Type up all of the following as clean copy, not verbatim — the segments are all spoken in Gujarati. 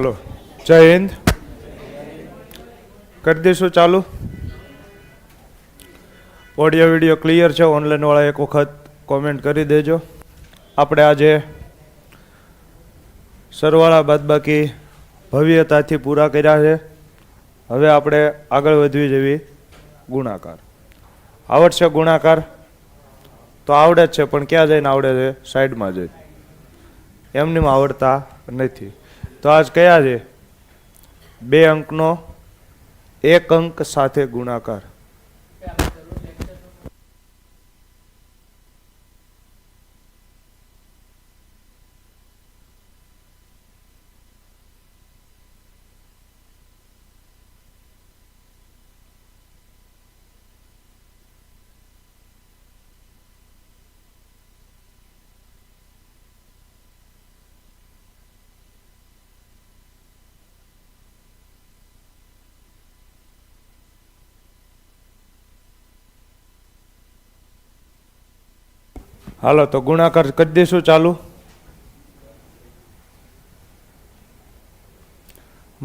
હાલો, જય હિન્દ. કરી દઈશું ચાલુ. ઓડિયો વિડીયો ક્લિયર છે? ઓનલાઈનવાળા એક વખત કોમેન્ટ કરી દેજો. આપણે આજે સરવાળા બાદબાકી ભવ્યતાથી પૂરા કર્યા છે. હવે આપણે આગળ વધવી જેવી ગુણાકાર. આવડશે ગુણાકાર? તો આવડે જ છે, પણ ક્યાં જઈને આવડે છે? સાઈડમાં જઈ. એમનેમ આવડતા નથી. તો આજ કયા છે? 2 અંકનો 1 અંક સાથે ગુણાકાર. હાલો, તો ગુણાકાર કરી દઈશું ચાલુ.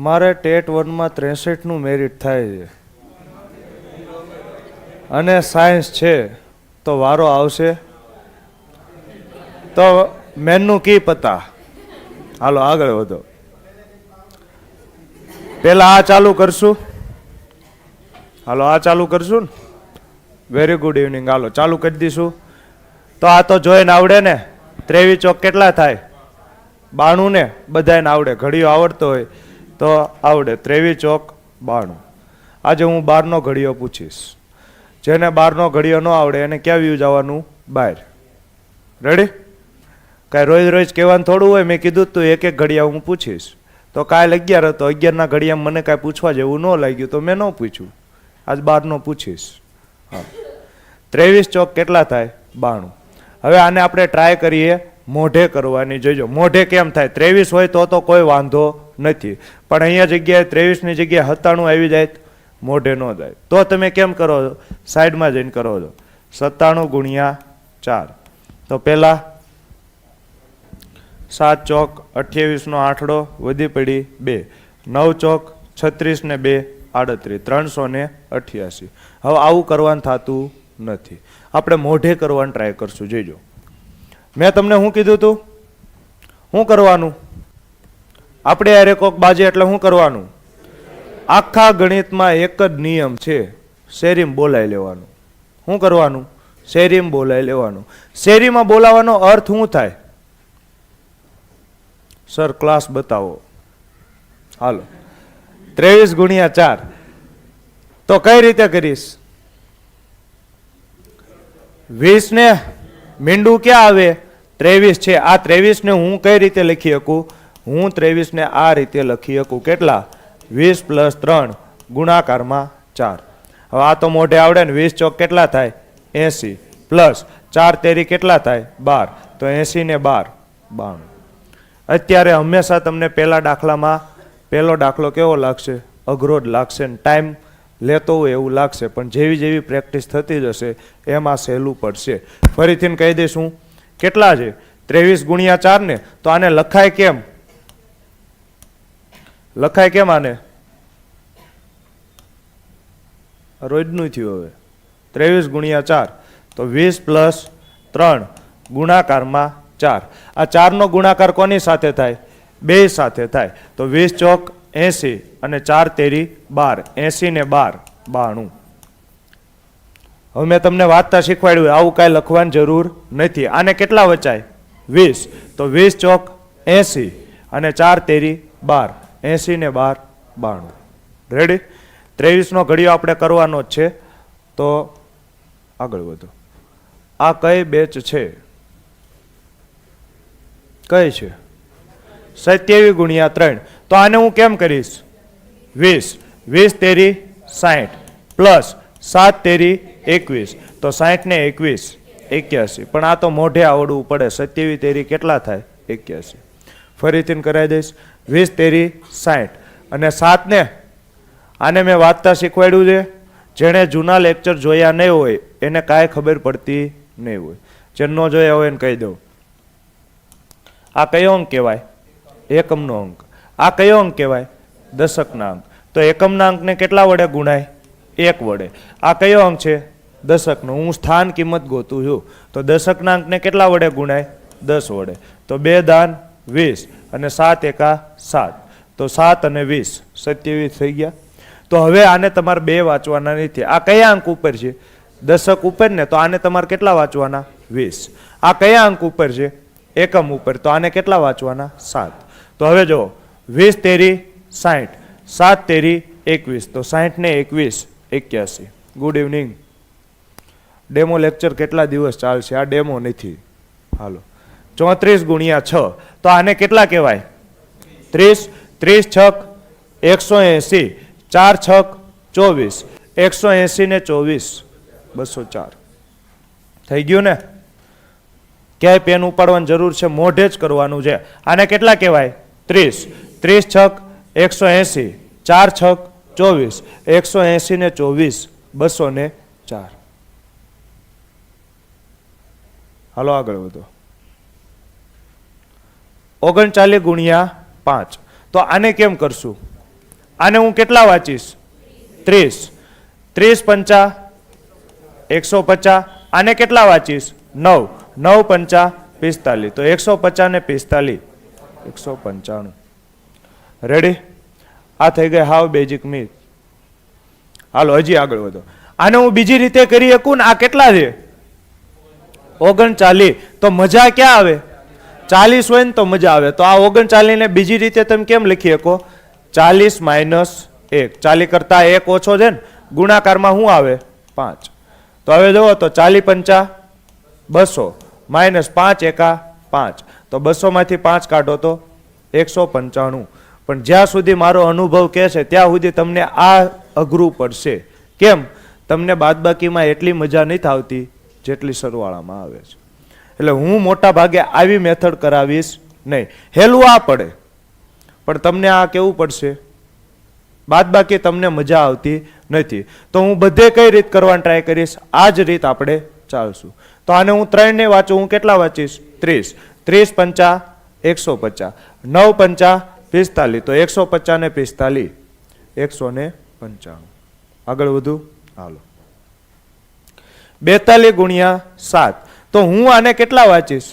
મારે ટેટ 1માં 63નું મેરિટ થાય છે અને સાયન્સ છે, તો વારો આવશે તો મેનુ કી પતા. હાલો આગળ વધો. પેલા આ ચાલુ કરશું. હાલો આ ચાલુ કરશું ને. Very good evening. હાલો ચાલુ કરી દઈશું. તો આ તો જોઈને આવડે ને. 23 ચોક કેટલા થાય? 92 ને. બધાને આવડે. ઘડીઓ આવડતો હોય તો આવડે. 23 ચોક 92. આજે હું 12નો ઘડીઓ પૂછીશ. જેને 12નો ઘડીઓ ન આવડે એને ક્યાં વ્યૂ જવાનું? બહાર. રેડી? કાંઈ રોજ રોજ કહેવાનું થોડું હોય. મેં કીધું તું એક એક ઘડિયા હું પૂછીશ. તો કાલ 11 હતો, 11ના ઘડિયામાં મને કાંઈ પૂછવા જેવું ન લાગ્યું તો મેં ન પૂછ્યું. આજ 12નો પૂછીશ. હા, 23 ચોક કેટલા થાય? 92. હવે આને આપણે ટ્રાય કરીએ મોઢે કરવાની. જોઈજો મોઢે કેમ થાય. 23 હોય તો કોઈ વાંધો નથી, પણ અહીંયા જગ્યાએ 23ની જગ્યાએ 97 આવી જાય, મોઢે ન જાય. તો તમે કેમ કરો છો? સાઈડમાં જઈને કરો છો. 97 ગુણ્યા 4. તો પહેલા 7 ચોક 28નો આઠડો વધી પડી 2. 9 ચોક 36 ને 2 38. 388. હવે આવું કરવાનું થતું નથી. આપણે મોઢે કરવાનું ટ્રાય કરશું. જોઈજો મેં તમને શું કીધું હતું? શું કરવાનું? આપણે યાર કોક બાજે એટલે શું કરવાનું? આખા ગણિતમાં એક જ નિયમ છે, શેરીમાં બોલાઈ લેવાનું. શું કરવાનું? શેરીમાં બોલાઈ લેવાનું. શેરીમાં બોલાવાનો અર્થ શું થાય? સર ક્લાસ બતાવો. હાલો, 23 ગુણ્યા 4. તો કઈ રીતે કરીશ? 20 ને મીંડું ક્યાં આવે? 23 છે. આ 23 ને હું કઈ રીતે લખી શકું? હું 23 ને આ રીતે લખી શકું. કેટલા? 20 + 3 ગુણાકારમાં 4. હવે આ તો મોઢે આવડે ને. 20 ચોક કેટલા થાય? 80 પ્લસ 4 તેરી કેટલા થાય? 12. તો 80 ને 12 92. અત્યારે હંમેશા તમને પહેલા દાખલામાં પહેલો દાખલો કેવો લાગશે? અઘરો જ લાગશે ને ટાઈમ લેતો હોય એવું લાગશે, પણ જેવી જેવી પ્રેક્ટિસ થતી જશે એમાં સહેલું પડશે. ફરીથી કહી દઈશું કેટલા છે? 23 ગુણ્યા 4 ને. તો આને લખાય કેમ? લખાય કેમ આને? રોજનું થયું હવે. 23 ગુણ્યા 4 તો 20 + 3 ગુણાકારમાં 4. આ 4નો ગુણાકાર કોની સાથે થાય? 2 સાથે થાય. તો 20 ચોક 80 અને 4 તેરી 12. 80 ને 12 92. હવે મેં તમને વાંચતા શીખવાડ્યું. આવું કાંઈ લખવાની જરૂર નથી. આને કેટલા વચાય? 20. તો 20 ચોક 80 અને 4 તેરી 12. 80 ને 12 92. રેડી? 23નો ઘડીઓ આપણે કરવાનો જ છે. તો આગળ વધો. આ કઈ બેચ છે? કઈ છે? 27 ગુણ્યા 3. તો આને હું કેમ કરીશ? 20. 20 તેરી 60 પ્લસ 7 તેરી 21. તો 60 ને 21 81. પણ આ તો મોઢે આવડવું પડે. 27 તેરી કેટલા થાય? 81. ફરીથી કરાવી દઈશ. 20 તેરી 60 અને 7 ને આને મેં વાંચતા શીખવાડ્યું છે. જેણે જૂના લેક્ચર જોયા નહીં હોય એને કાંઈ ખબર પડતી નહીં હોય. જેને ન જોયા હોય એને કહી દઉં. આ કયો અંક કહેવાય? એકમનો અંક. આ કયો અંક કહેવાય? દશકના અંક. તો એકમના અંકને કેટલા વડે ગુણાય? 1 વડે. આ કયો અંક છે? દશકનો. હું સ્થાન કિંમત ગોતું છું. તો દશકના અંકને કેટલા વડે ગુણાય? 10 વડે. તો 2 દાન 20 અને 7 એકા 7. તો 7 અને 20 27 થઈ ગયા. તો હવે આને તમારે 2 વાંચવાના નથી. આ કયા અંક ઉપર છે? દશક ઉપર ને. તો આને તમારે કેટલા વાંચવાના? 20. આ કયા અંક ઉપર છે? એકમ ઉપર. તો આને કેટલા વાંચવાના? 7. તો હવે જો 20 તેરી 60, 7 તેરી 21. તો 60 ને 21 81. Good evening. ડેમો લેક્ચર કેટલા દિવસ ચાલશે? આ ડેમો નથી. હાલો 34 ગુણ્યા 6. તો આને કેટલા કહેવાય? 30. 30 છક 180. 4 છક 24. 180 ને 24 204. થઈ ગયું ને? ક્યાંય પેન ઉપાડવાની જરૂર છે? મોઢે જ કરવાનું છે. આને કેટલા કહેવાય? 30. 30 છક 180. 4 છક 24. 180 ને 24 204. હાલો આગળ વધો. 39 ગુણ્યા 5. તો આને કેમ કરશું? આને હું કેટલા વાંચીશ? 30. 30 પંચા 150. આને કેટલા વાંચીશ? 9. 9 પંચા 45. તો 150 ને 45 195. રેડી? આ થઈ ગઈ હાવ બેઝિક મીથ. હાલો હજી આગળ વધો. આને હું બીજી રીતે કરી શકું ને. આ કેટલા છે? 39. તો મજા ક્યાં આવે? 40 હોય ને તો મજા આવે. તો આ 39 ને બીજી રીતે તમે કેમ લખી શકો? 40 માઇનસ 1. 40 કરતા 1 ઓછો છે ને. ગુણાકારમાં શું આવે? 5. તો હવે જુઓ તો 40 પંચા 200 માઇનસ 5 એકા 5. તો 200 માંથી 5 કાઢો તો 195. પણ જ્યાં સુધી મારો અનુભવ કહે છે ત્યાં સુધી તમને આ અઘરું પડશે. કેમ? તમને બાદબાકીમાં એટલી મજા નથી આવતી જેટલી સરવાળામાં આવે છે. એટલે હું મોટા ભાગે આવી મેથડ કરાવીશ નહીં. હેલું આ પડે પણ તમને આ કેવું પડશે? બાદબાકી તમને મજા આવતી નથી. તો હું બધે કઈ રીત કરવાની ટ્રાય કરીશ? આ જ રીત આપણે ચાલશું. તો આને હું 3 ને વાંચું. હું કેટલા વાંચીશ? 30. 30 પંચા 150. 9 પંચા 45. તો 150 ને 45 195. આગળ વધુ. હાલો 42 ગુણ્યા 7. તો હું આને કેટલા વાંચીશ?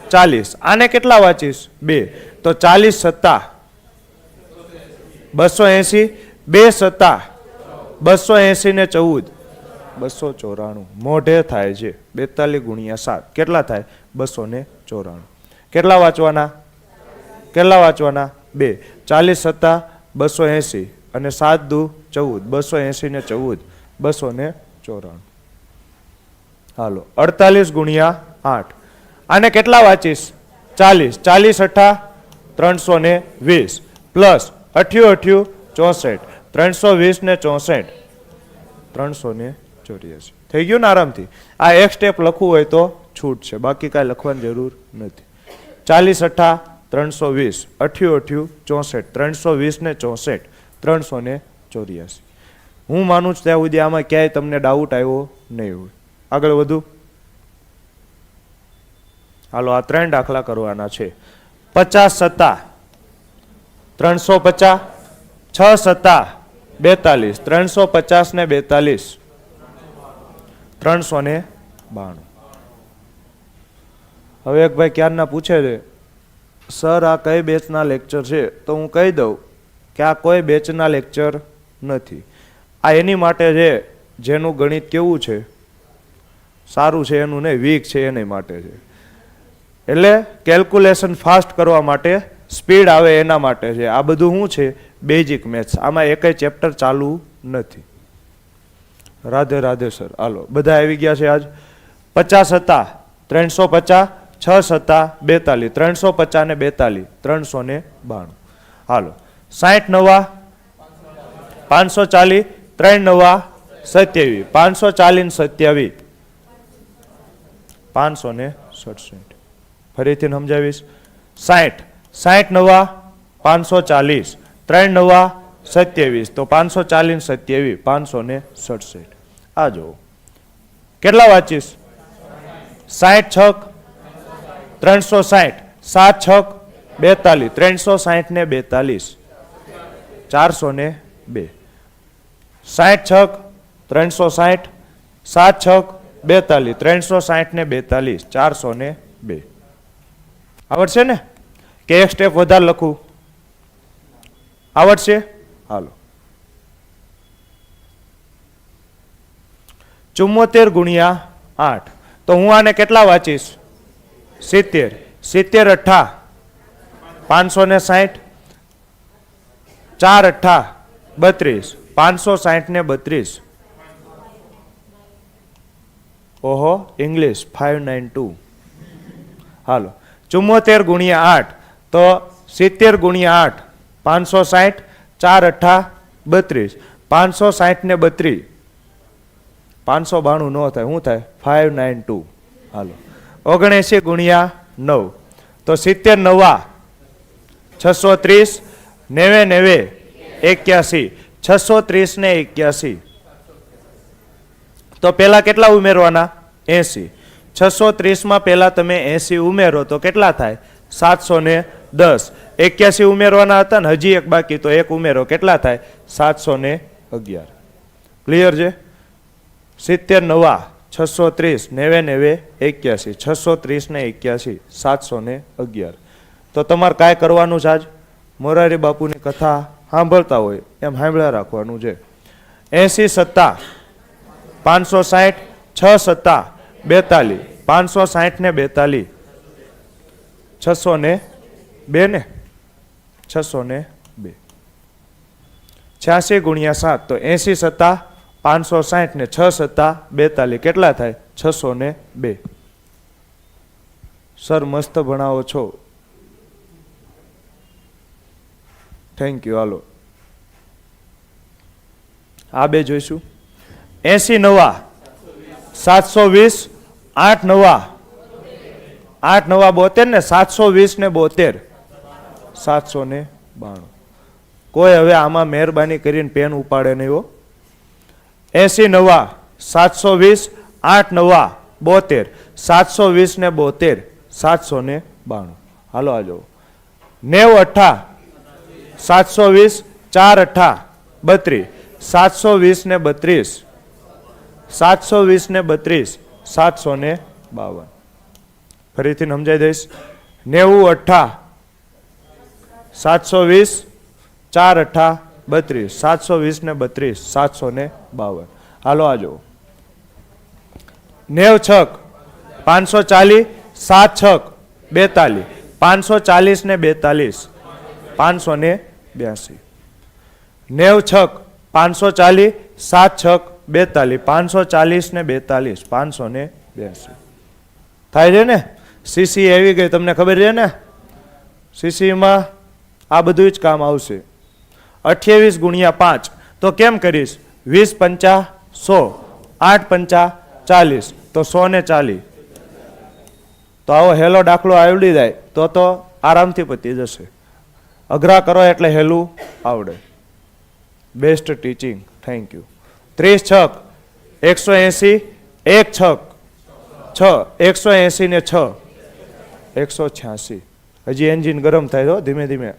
40. આને કેટલા વાંચીશ? 2. તો 40 સત્તા 280. 2 સત્તા 280 ને 14 294. મોઢે થાય છે. 42 ગુણ્યા 7 કેટલા થાય? 294. કેટલા વાંચવાના? કેટલા વાંચવાના? 2. 40 સત્તા 280 અને 7 દુ 14. 280 ને 14 294. હાલો 48 ગુણ્યા 8. આને કેટલા વાંચીશ? 40. 40 અઠા 320 પ્લસ 88 64. 320 ને 64 384. થઈ ગયું ને આરામથી? આ એક સ્ટેપ લખવું હોય તો છૂટ છે, બાકી કાંઈ લખવાની જરૂર નથી. 40 અઠા 320 88 64 320 ને 64 384. હું માનું છું ત્યાં સુધી આમાં ક્યાંય તમને ડાઉટ આવ્યો નહીં હોય. આગળ વધુ. હાલો આ 3 દાખલા કરવાના છે. 50 સત્તા 350. 6 સત્તા 42. 350 ને 42 392. હવે એક ભાઈ ક્યારના પૂછે છે, સર આ કઈ બેચના લેક્ચર છે? તો હું કહી દઉં કે આ કોઈ બેચના લેક્ચર નથી. આ એની માટે છે જેનું ગણિત કેવું છે? સારું છે એનું નહીં, વીક છે એની માટે છે. એટલે કેલ્ક્યુલેશન ફાસ્ટ કરવા માટે, સ્પીડ આવે એના માટે છે. આ બધું શું છે? Basic maths. આમાં એકય ચેપ્ટર ચાલુ નથી. રાધે રાધે સર. હાલો બધા આવી ગયા છે આજ. 50 હતા 350. 6 સત્તા 42. 350 ને 42 392. હાલો 60 નવા 540. 3 નવા 27. 540 ને 27 567. ફરીથી સમજાવીશ. 60. 60 નવા 540. 3 નવા 27. તો 540 ને 27 567. આ જુઓ કેટલા વાંચીશ? 60 છક 360. 7 છક 42. 360 ને 42 402. 60 છક 360, 7 છક 42, 360 ને 42 402. આવડશે ને કે એક સ્ટેપ વધારે લખું? આવડશે? હાલો. 74 ગુણ્યા 8. તો હું આને કેટલા વાંચીશ? 70. 70 અઠ્ઠા 560, 4 અઠ્ઠા 32, 560 ને 32. ઓહો, ઇંગ્લિશ 592. હાલો. 74 ગુણ્યા 8. તો 70 ગુણ્યા 8 560, 4 અઠ્ઠા 32, 560 ને 32 592 નો થાય, શું થાય? 592. હાલો. 79 ગુણ્યા 9. તો 70 નવા 630, 90 81, 630 ને 81. તો પેલા કેટલા ઉમેરવાના? 80. 630 માં પેલા તમે 80 ઉમેરો તો કેટલા થાય? 710. 81 ઉમેરવાના હતા ને હજી એક બાકી, તો એક ઉમેરો કેટલા થાય? 711. ક્લિયર છે? 70 નવા 630, 90 81, 630 ને 81 711. તો તમારે કાંઈ કરવાનું છે? આજ મોરારી બાપુની કથા સાંભળતા હોય એમ સાંભળ્યા રાખવાનું છે. 80 સત્તા 560, 6 સત્તા 42, 560 ને 42 602 ને 602. 86 ગુણ્યા 7. તો 80 સત્તા 560 ને 6 સત્તા 42 કેટલા થાય? 602. સર મસ્ત ભણાવો છો, થેન્ક યુ. હાલો આ બે જોઈશું. 80 નવા 720, 8 નવા 8 નવા 72 ને 720 ને 72 792. કોઈ હવે આમાં મહેરબાની કરીને પેન ઉપાડે નહીં હો. 80 નવા 720, 8 નવા 72, 720 ને 72 792. હાલો આ જાઓ. 90 અઠ્ઠા 720, 4 અઠ્ઠા 32, 720 ને 32 720 ને 32 752. ફરીથી સમજાઈ દઈશ. 90 અઠ્ઠા 720, 4 અઠ્ઠા 32, 720 ને 32 752. હાલો આ જાઓ. 90 છક 540, 7 છક 42, 540 ને 42 582. 90 છક 540, 7 છક 42, 540 ને 42 582. થાય છે ને? સીસી આવી ગઈ, તમને ખબર છે ને? સીસીમાં આ બધું જ કામ આવશે. 28 ગુણ્યા 5. તો કેમ કરીશ? 20 પંચા 100, 8 પંચા 40, તો 100 ને 40. તો આવો હેલો દાખલો આવડી જાય તો આરામથી પતી જશે. અઘરા કરો એટલે હેલું આવડે. Best teaching, thank you. 30 છક 180, 1 છક 6, 180 ને 6 186. હજી એન્જિન ગરમ થાય તો ધીમે ધીમે.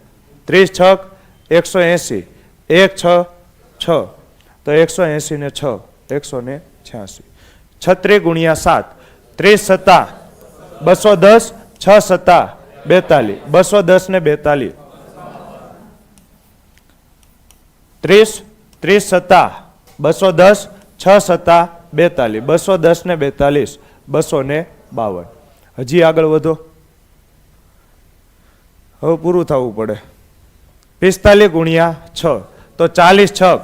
30 છક 180, 1 6 6, તો 180 ને 6 186. 36 ગુણ્યા 7. 30 સત્તા 210, 6 સત્તા 42, 210 ને 42. 30 સત્તા 210, 6 સત્તા 42, 210 ને 42 252. હજી આગળ વધો. હવે પૂરું થવું પડે. 45 ગુણ્યા 6. તો 40 છક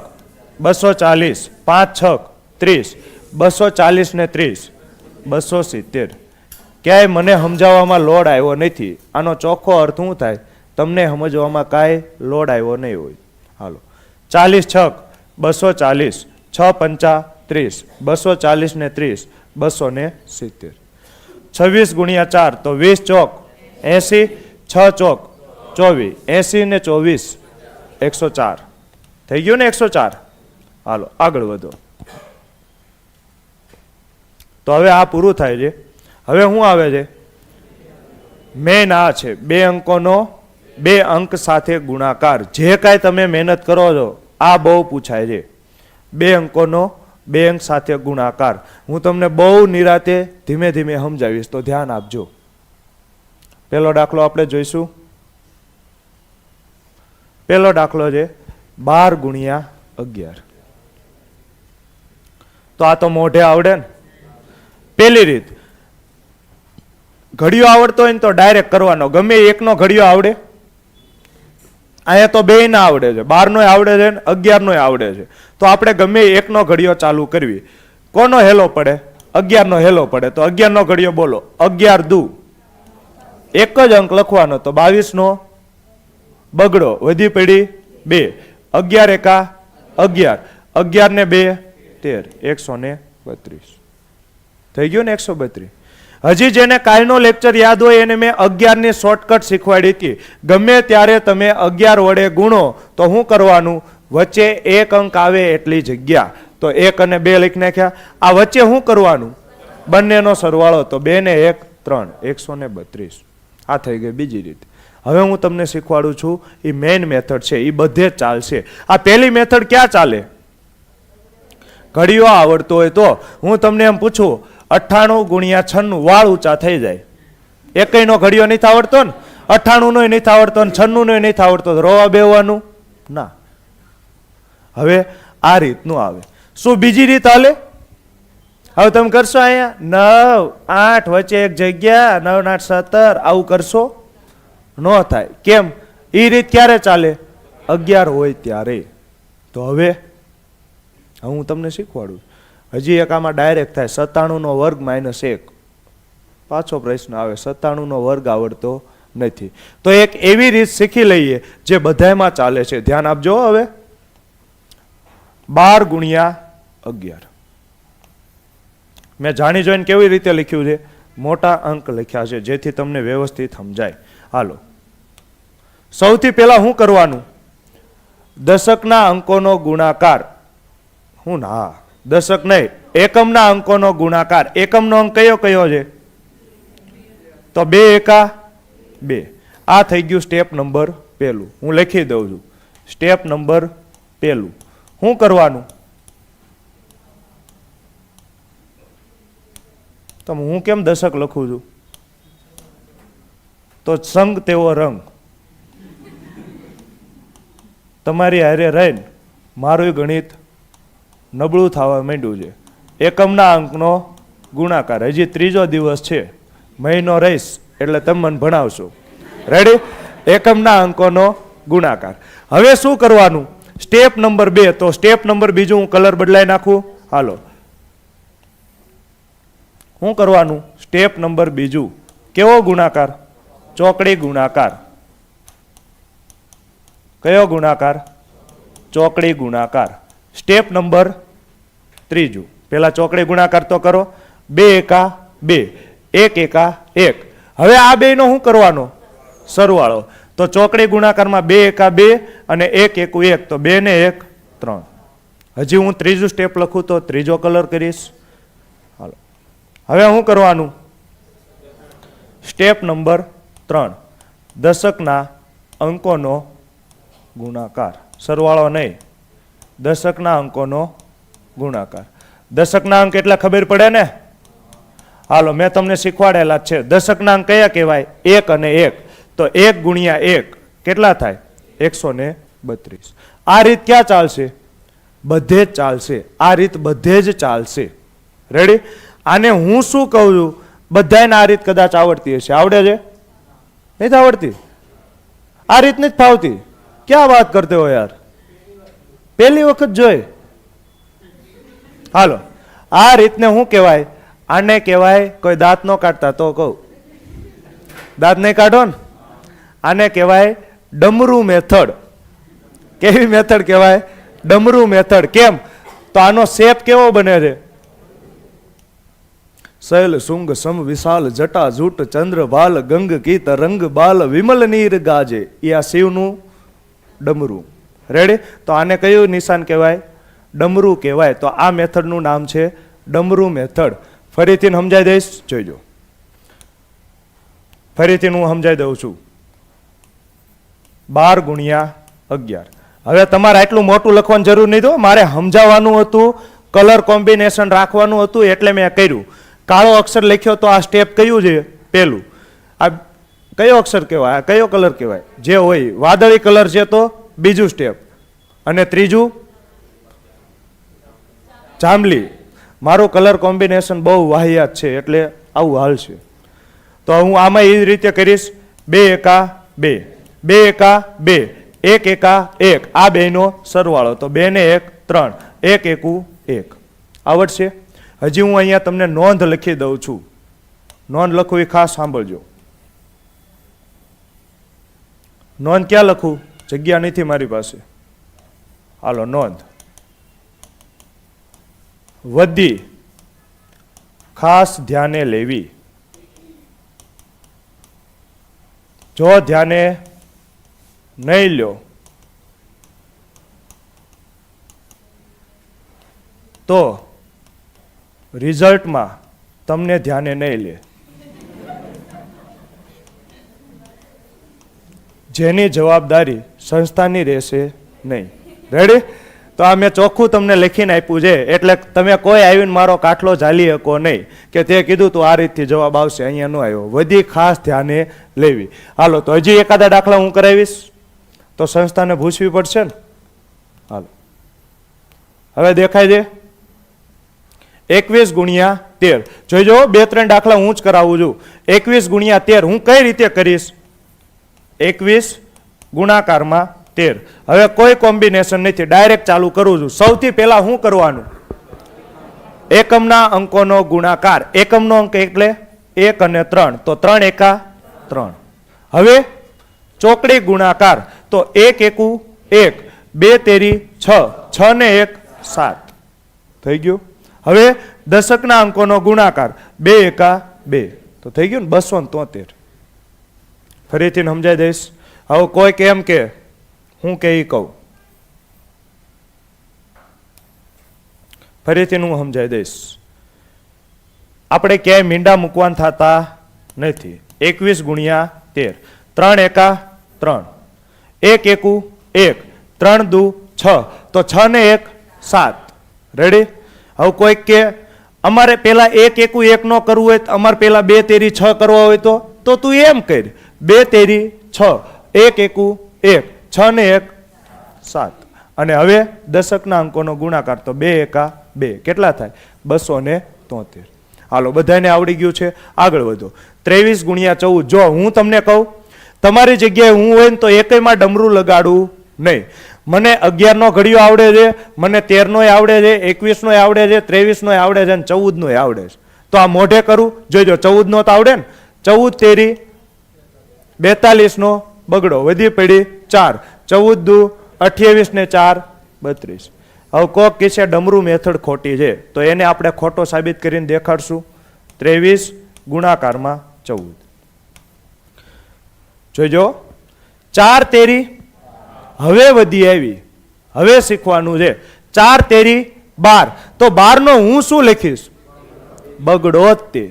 240, 5 છક 30, 240 ને 30 270. ક્યાંય મને સમજાવવામાં લોડ આવ્યો નથી. આનો ચોખ્ખો અર્થ શું થાય? તમને સમજવામાં કાંઈ લોડ આવ્યો નહીં હોય. હાલો. 40 છક 240, 6 પંચા 30, 240 ને 30 270. 26 ગુણ્યા 4. તો 20 ચોક 80, 6 ચોક 24, 80 ને 24 104. થઈ ગયું ને 104? હાલો આગળ વધો. તો હવે આ પૂરું થાય છે. હવે શું આવે છે? મેન આ છે 2 અંકોનો બે અંક સાથે ગુણાકાર. જે કાંઈ તમે મહેનત કરો છો આ બહુ પૂછાય છે. બે અંકોનો બે અંક સાથે ગુણાકાર. હું તમને બહુ નિરાતે ધીમે ધીમે સમજાવીશ, તો ધ્યાન આપજો. પહેલો દાખલો આપણે જોઈશું. પહેલો દાખલો છે 12 ગુણ્યા 11. તો આ તો મોઢે આવડે ને. પહેલી રીત, ઘડિયો આવડતો હોય ને તો ડાયરેક્ટ કરવાનો. ગમે એકનો ઘડિયો આવડે, અહીંયા તો બે ના આવડે છે, 12 નો આવડે છે ને 11 નો આવડે છે. તો આપણે ગમે એકનો ઘડિયો ચાલુ કરવી. કોનો હેલો પડે? 11 નો હેલો પડે. તો 11 નો ઘડિયો બોલો. 11 દુ, એક જ અંક લખવાનો. તો 22 નો બગડો, વધી પડી 2. 11 એકા 11, 11 ને 2 13, 132 થઈ ગયું ને. 132. હજી જેને કાલનો લેક્ચર યાદ હોય એને મેં 11 ની શોર્ટકટ શીખવાડી હતી. ગમે ત્યારે તમે 11 વડે ગુણો તો શું કરવાનું? વચ્ચે એક અંક આવે એટલી જગ્યા. તો 1 અને 2 લખી નાખ્યા. આ વચ્ચે શું કરવાનું? બંનેનો સરવાળો. તો 2 ને 1 3, 132. આ થઈ ગઈ બીજી રીત. હવે હું તમને શીખવાડું છું, એ મેઇન મેથડ છે, એ બધે જ ચાલશે. આ પહેલી મેથડ ક્યાં ચાલે? ઘડિયો આવડતો હોય તો. હું તમને એમ પૂછું 98 ગુણ્યા 96 વાળ ઊંચા થઈ જાય. એકયનો ઘડિયો નથી આવડતો ને, 98 નો નથી આવડતો ને 96 નો નથી આવડતો, તો રોવા બેવાનું ના. હવે આ રીતનું આવે. શું બીજી રીત હાલે? હવે તમે કરશો અહીંયા 9 8 વચ્ચે એક જગ્યા, 9 8 17, આવું કરશો? ન થાય. કેમ? એ રીત ક્યારે ચાલે? 11 હોય ત્યારે. તો હવે હું તમને શીખવાડું. હજી એક આમાં ડાયરેક્ટ થાય. 97 નો વર્ગ માઇનસ 1. પાછો પ્રશ્ન આવે, 97 નો વર્ગ આવડતો નથી. તો એક એવી રીત શીખી લઈએ જે બધામાં ચાલે છે. ધ્યાન આપજો. હવે 12 ગુણ્યા 11. મેં જાણી જોઈને કેવી રીતે લખ્યું છે? મોટા અંક લખ્યા છે જેથી તમને વ્યવસ્થિત સમજાય. હાલો, સૌથી પહેલા શું કરવાનું? દશકના અંકોનો ગુણાકાર. હું ના, દશક નહીં, એકમના અંકોનો ગુણાકાર. એકમનો અંક કયો કયો છે? તો 2 એકા 2. આ થઈ ગયું સ્ટેપ નંબર 1. હું લખી દઉં છું. Step number 1. શું કરવાનું? તો હું કેમ દશક લખું છું? તો સંગ તેવો રંગ. તમારી હારે રહીને મારું ગણિત નબળું થવા માંડ્યું છે. એકમના અંકનો ગુણાકાર. હજી 3જો દિવસ છે, મહિનો રહીશ એટલે તમે મને ભણાવશો. રેડી? એકમના અંકોનો ગુણાકાર. હવે શું કરવાનું? Step number 2. તો સ્ટેપ નંબર 2 હું કલર બદલાઈ નાખું. હાલો, શું કરવાનું? સ્ટેપ નંબર 2 કેવો ગુણાકાર? ચોકડી ગુણાકાર. કયો ગુણાકાર? ચોકડી ગુણાકાર. Step number 3. પેલા ચોકડી ગુણાકાર તો કરો. 2 એકા 2, 1 એકા 1. હવે આ બે નો શું કરવાનો? સરવાળો. તો ચોકડી ગુણાકારમાં 2 એકા 2 અને 1 એકુ 1. તો 2 ને 1 3. હજી હું 3જું સ્ટેપ લખું તો 3જો કલર કરીશ. હાલો, હવે શું કરવાનું? Step number 3. દશકના અંકોનો ગુણાકાર. સરવાળો નહીં, દશકના અંકોનો ગુણાકાર. દશકના અંક એટલે ખબર પડે ને? હાલો, મેં તમને શીખવાડેલા જ છે. દશકના અંક કયા કહેવાય? 1 અને 1. તો 1 ગુણ્યા 1 કેટલા થાય? 132. આ રીત ક્યાં ચાલશે? બધે જ ચાલશે. આ રીત બધે જ ચાલશે. રેડી? આને હું શું કહું છું? બધાને આ રીત કદાચ આવડતી હશે. આવડે છે? નહીં આવડતી? આ રીત નથી ફાવતી? ક્યાં વાત કરતે હો યાર? પહેલી વખત જોઈ. હાલો, આ રીતને શું કહેવાય? આને કહેવાય, કોઈ દાંત નો કાઢતા તો કહું, દાંત નહીં કાઢો ને, આને કહેવાય ડમરૂ મેથડ. કેવી મેથડ કહેવાય? ડમરૂ મેથડ. કેમ? તો આનો શેપ કેવો બને છે? શૈલ શુંગ સમ વિશાલ જટા જૂટ ચંદ્ર બાલ ગંગ કીત રંગ બાલ વિમલ નીર ગાજે. એ આ શિવનું ડમરું. રેડી? તો આને કયું નિશાન કહેવાય? ડમરું કહેવાય. તો આ મેથડનું નામ છે ડમરું મેથડ. ફરીથી સમજાઈ દઈશ, જોઈજો. ફરીથી હું સમજાઈ દઉં છું. 12 ગુણ્યા 11. હવે તમારે આટલું મોટું લખવાની જરૂર નહીં તો મારે સમજાવવાનું હતું, કલર કોમ્બિનેશન રાખવાનું હતું એટલે મેં કર્યું. કાળો અક્ષર લખ્યો તો આ સ્ટેપ કયું છે? પહેલું. આ કયો અક્ષર કહેવાય? આ કયો કલર કહેવાય? જે હોય. વાદળી કલર છે તો બીજું સ્ટેપ, અને ત્રીજું જાંબલી. મારું કલર કોમ્બિનેશન બહુ વાહિયાત છે એટલે આવું હાલ છે. તો હું આમાં એ રીતે કરીશ. 2 એકા 2, 2 એકા 2, 1 એકા 1, આ બેનો સરવાળો તો 2 ને 1 3, 1 એકુ 1. આવડશે? હજી હું અહીંયા તમને નોંધ લખી દઉં છું. નોંધ લખું એ ખાસ સાંભળજો. નોંધ ક્યાં લખું? જગ્યા નથી મારી પાસે. હાલો નોંધ. વધી ખાસ ધ્યાને લેવી. જો ધ્યાને નહીં લ્યો તો રિઝલ્ટમાં તમને ધ્યાને નહીં લે. જેની જવાબદારી સંસ્થાની રહેશે નહીં. રેડી? તો આ મેં ચોખ્ખું તમને લખીને આપ્યું છે એટલે તમે કોઈ આવીને મારો કાટલો ઝાલી શકો નહીં કે તે કીધું તું આ રીતથી જવાબ આવશે, અહીંયા ન આવ્યો. વધી ખાસ ધ્યાને લેવી. હાલો તો હજી એકાદા દાખલા હું કરાવીશ તો સંસ્થાને પૂછવી પડશે ને. હાલો હવે દેખાય છે 21 ગુણ્યા 13. જોઈજો 2-3 દાખલા હું જ કરાવું છું. 21 ગુણ્યા 13 હું કઈ રીતે કરીશ? 21 ગુણાકારમાં 13. હવે કોઈ કોમ્બિનેશન નથી, ડાયરેક્ટ ચાલુ કરું છું. સૌથી પહેલા શું કરવાનું? એકમના અંકોનો ગુણાકાર. એકમનો અંક એટલે 1 અને 3 તો 3 એકા 3. હવે ચોકડી ગુણાકાર તો 1 એકુ 1, 2 તેરી 6, 6 ને 1 7. થઈ ગયું? હવે દશકના અંકોનો ગુણાકાર 2 એકા 2 તો થઈ ગયું ને 273. ફરીથી સમજાઈ દઈશ. હવે કોઈ કેમ કે હું કે ઈ કહું, ફરીથી હું સમજાઈ દઈશ. આપણે ક્યાંય મીંડા મૂકવાન થતા નથી. 21 ગુણ્યા 13, 3 એકા 3, 1 એકુ 1, 3 દુ 6 તો 6 ને 1 7. રેડી? હવે કોઈક કે અમારે પેલા 1 એકુ 1 નો કરવું હોય, અમારે પેલા 2 તેરી 6 કરવા હોય તો તું એમ કર 2 તેરી 6, 1 એકુ 1, 6 ને 1 7. અને હવે દશકના અંકોનો ગુણાકાર તો 2 એકા 2 કેટલા થાય? 273. હાલો બધાને આવડી ગયું છે, આગળ વધો. 23 ગુણ્યા 14. જો હું તમને કહું તમારી જગ્યાએ હું હોય ને તો એકયમાં ડમરું લગાડવું નહીં. મને 11 નો ઘડિયો આવડે છે, મને 13 નોય આવડે છે, 21 નોય આવડે છે, 23 નોય આવડે છે અને 14 નોય આવડે છે. તો આ મોઢે કરું. જોઈજો 14 નો તો આવડે ને. 14 તેરી 42 નો બગડો વધી પડી 4, 14 દુ 28 ને 4 32. હવે કોક કે છે ડમરું મેથડ ખોટી છે તો એને આપણે ખોટો સાબિત કરીને દેખાડશું. 23 ગુણાકારમાં 14. જોઈજો 4 તેરી હવે વધી આવી. હવે શીખવાનું છે. 4 તેરી 12 તો 12 નો હું શું લખીશ? બગડો જ તે.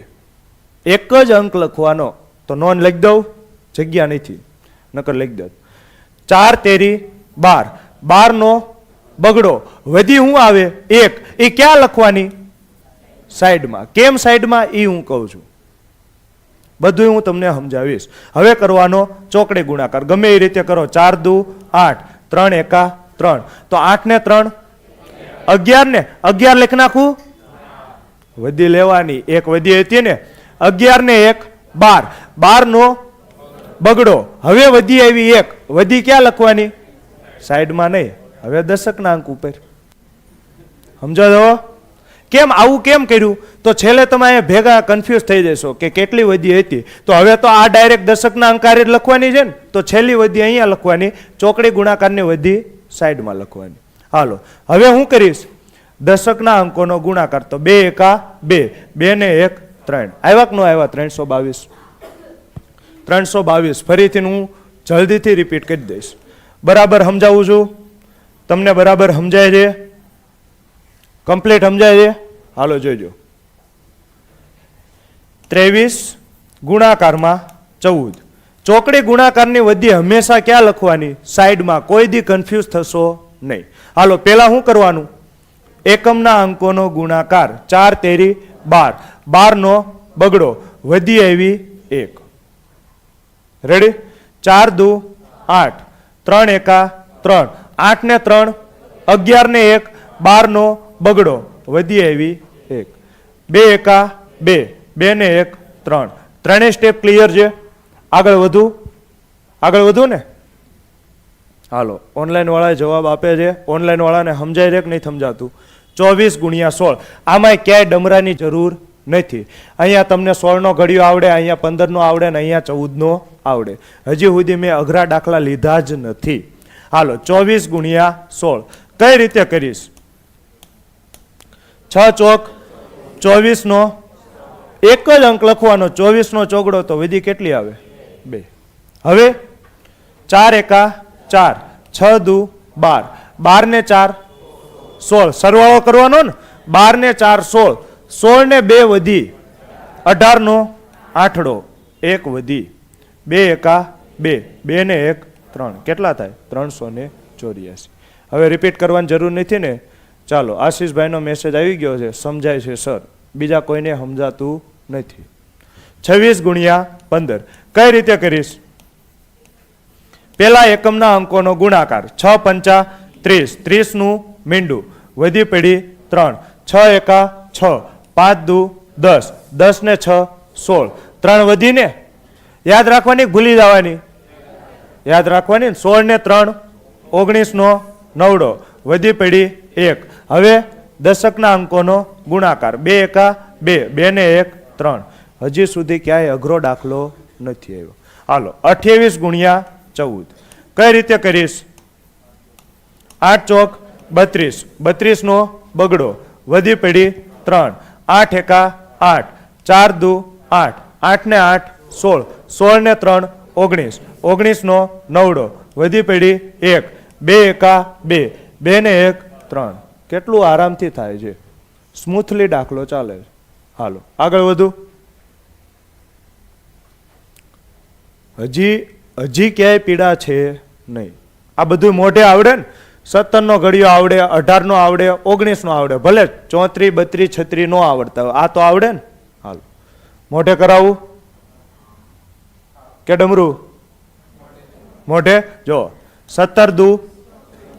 એક જ અંક લખવાનો તો નોન લખી દઉં, જગ્યા નથી નકર લખી દઉં. 4 તેરી 12, 12 નો બગડો વધી હું આવે 1. એ ક્યાં લખવાની? સાઈડમાં. કેમ સાઈડમાં એ હું કહું છું. બધું હું તમને સમજાવીશ. હવે કરવાનો ચોકડી ગુણાકાર. ગમે એ રીતે કરો. 4 દુ 8, 3 એકા 3 તો 8 ને 3 11 ને 11 લખ નાખું. વધી લેવાની. એક વધી હતી ને. 11 ને 1 12, 12 નો બગડો હવે વધી આવી 1. વધી ક્યાં લખવાની? સાઈડમાં નહીં. હવે દશકના અંક ઉપર. સમજો છો? કેમ આવું કેમ કર્યું? તો છેલ્લે તમે ભેગા કન્ફ્યુઝ થઈ જશો કે કેટલી વધી હતી. તો હવે તો આ ડાયરેક્ટ દશકના અંકારે જ લખવાની છે ને. તો છેલ્લી વધી અહીંયા લખવાની, ચોકડી ગુણાકારની વધી સાઈડમાં લખવાની. હાલો હવે હું કરીશ દશકના અંકોનો ગુણાકાર તો 2 એકા 2, 2 ને 1 3. આવ્યા કે ન આવ્યા? 322. 322. ફરીથી હું જલ્દીથી રિપીટ કરી દઈશ. બરાબર સમજાવું છું તમને? બરાબર સમજાય છે? કમ્પ્લીટ સમજાય છે? હાલો જોઈજો. 23 ગુણાકારમાં 14, ચોકડી ગુણાકારની વધી હંમેશા ક્યાં લખવાની? સાઈડમાં. કોઈ દી કન્ફ્યુઝ થશો નહીં. હાલો પેલા શું કરવાનું? એકમના અંકોનો ગુણાકાર 4 તેરી 12, 12 નો બગડો, વધી આવી 1. રેડી? 4 દુ 8, 3 એકા 3, 8 ને 3 11 ને 1, 12 નો બગડો, વધી આવી 1. 2 એકા 2, 2 ને 1 3. ત્રણેય સ્ટેપ ક્લિયર છે? આગળ વધુ ને? હાલો ઓનલાઈન વાળા જવાબ આપે છે. ઓનલાઈન વાળાને સમજાય છે કે નહીં સમજાતું? 24 ગુણ્યા 16. આમાં ક્યાંય ડમરાની જરૂર નથી. અહીંયા તમને 16 નો ઘડિયો આવડે, અહીંયા 15 નો આવડે ને અહીંયા 14 નો આવડે. હજી સુધી મેં અઘરા દાખલા લીધા જ નથી. હાલો 24 ગુણ્યા 16 કઈ રીતે કરીશ? 6 ચોક 24 નો એક જ અંક લખવાનો. 24 નો ચોગડો તો વિધિ કેટલી આવે? 2. હવે 4 એકા 4, 6 દુ 12, 12 ને 4 16. સરવાળો કરવાનો ને? 12 ને 4 16, 16 ને 2 વધી 18 નો આઠડો, 1 વધી 2 એકા 2, 2 ને 1 3. કેટલા થાય? 384. હવે રિપીટ કરવાની જરૂર નથી ને? ચાલો આશીષભાઈનો મેસેજ આવી ગયો છે, સમજાય છે સર, બીજા કોઈને સમજાતું નથી. 26 ગુણ્યા 15 કઈ રીતે કરીશ? પેલા એકમના અંકોનો ગુણાકાર 6 પંચા 30, 30 નું મીંડું, વધી પડી 3, 6 એકા 6, 5 દુ 10, 10 ને 6 16, 3 વધીને યાદ રાખવાની ભૂલી જવાની? યાદ રાખવાની. 16 ને 3 19 નો નવડો, વધી પડી 1. હવે દશકના અંકોનો ગુણાકાર 2 એકા 2, 2 ને 1 3. હજી સુધી ક્યાંય અઘરો દાખલો નથી આવ્યો. હાલો 28 ગુણ્યા 14 કઈ રીતે કરીશ? 8 ચોક 32, 32 નો બગડો, વધી પડી 3, 8 એકા 8, 4 દુ 8, 8 ને 8 16, 16 ને 3 19, 19 નો નવડો, વધી પડી 1, 2 એકા 2, 2 ને 1 3. કેટલું આરામથી થાય છે, સ્મૂથલી દાખલો ચાલે છે. હાલો આગળ વધુ. હજી ક્યાંય પીડા છે નહીં. આ બધું મોઢે આવડે ને? 17 નો ઘડિયો આવડે, 18 નો આવડે, 19 નો આવડે, ભલે 34 32 36 નો આવડતા હોય, આ તો આવડે ને. હાલો મોઢે કરાવું કે ડમરું? મોઢે. જો 17 દુ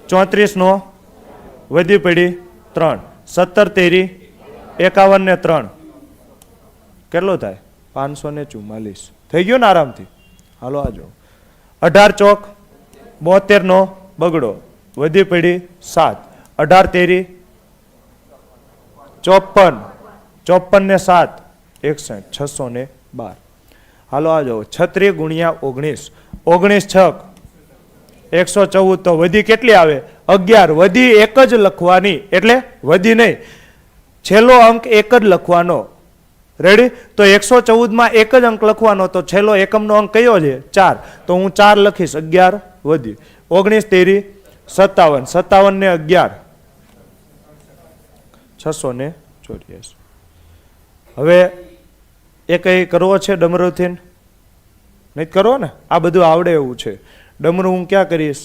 34 નો, વધી પડી 3, 17 તેરી 51 ને 3 કેટલો થાય? 544. થઈ ગયો ને આરામથી? હાલો આજો 18 ચોક 72 નો બગડો, વધી પડી 7, 18 તેરી 54, 54 ને 7 61, 612. હાલો આ જાઓ 36 ગુણ્યા 19, 19 છક 114. તો વધી કેટલી આવે? 11. વધી એક જ લખવાની, એટલે વધી નહીં, છેલ્લો અંક એક જ લખવાનો. રેડી? તો 114 માં એક જ અંક લખવાનો, તો છેલ્લો એકમનો અંક કયો છે? 4. તો હું 4 લખીશ, 11 વધી. 19 તેરી 57, 57 ને 11 684. હવે એ કઈ કરવો છે ડમરુથી? નહીં કરો ને? આ બધું આવડે એવું છે. ડમરું હું ક્યાં કરીશ?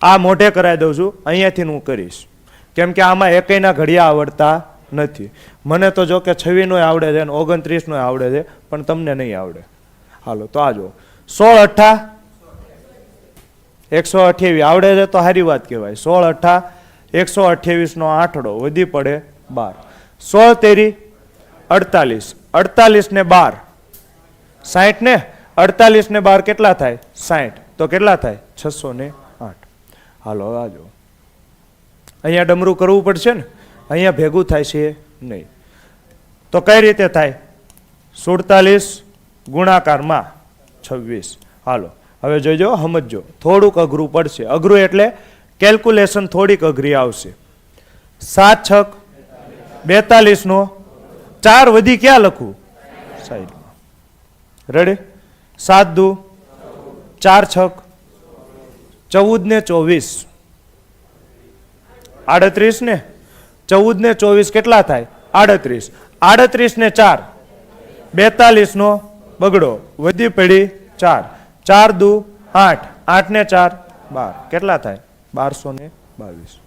આ મોઢે કરાવી દઉં છું, અહીંયાથી હું કરીશ, કેમ કે આમાં એકયના ઘડિયા આવડતા નથી. મને તો જો કે 26 નો આવડે છે, 29 નો આવડે છે, પણ તમને નહીં આવડે. હાલો તો આ જો 16 અઠ્ઠા 128 આવડે છે તો સારી વાત કહેવાય. 16 અઠ્ઠા 128 નો આઠડો, વધી પડે 12. 16 તેરી 48, 48 ને 12 60 ને 48 ને 12 કેટલા થાય? 60. તો કેટલા થાય? 608. હાલો આજો અહીંયા ડમરું કરવું પડશે ને, અહીંયા ભેગું થાય છે નહીં. તો કઈ રીતે થાય? 47 ગુણાકારમાં 26. હાલો હવે જોઈજો, સમજજો, થોડુંક અઘરું પડશે. અઘરું એટલે કેલ્ક્યુલેશન થોડીક અઘરી આવશે. 7 છક 42 નો 4 વધી ક્યાં લખું? સાઈડમાં. રેડી? 7 દુ 4 છક 14 ને 24 38 ને 14 ને 24 કેટલા થાય? 38. 38 ને 4 42 નો બગડો વધી પડી 4 4 દુ 8 8 ને 4 12 કેટલા થાય 1222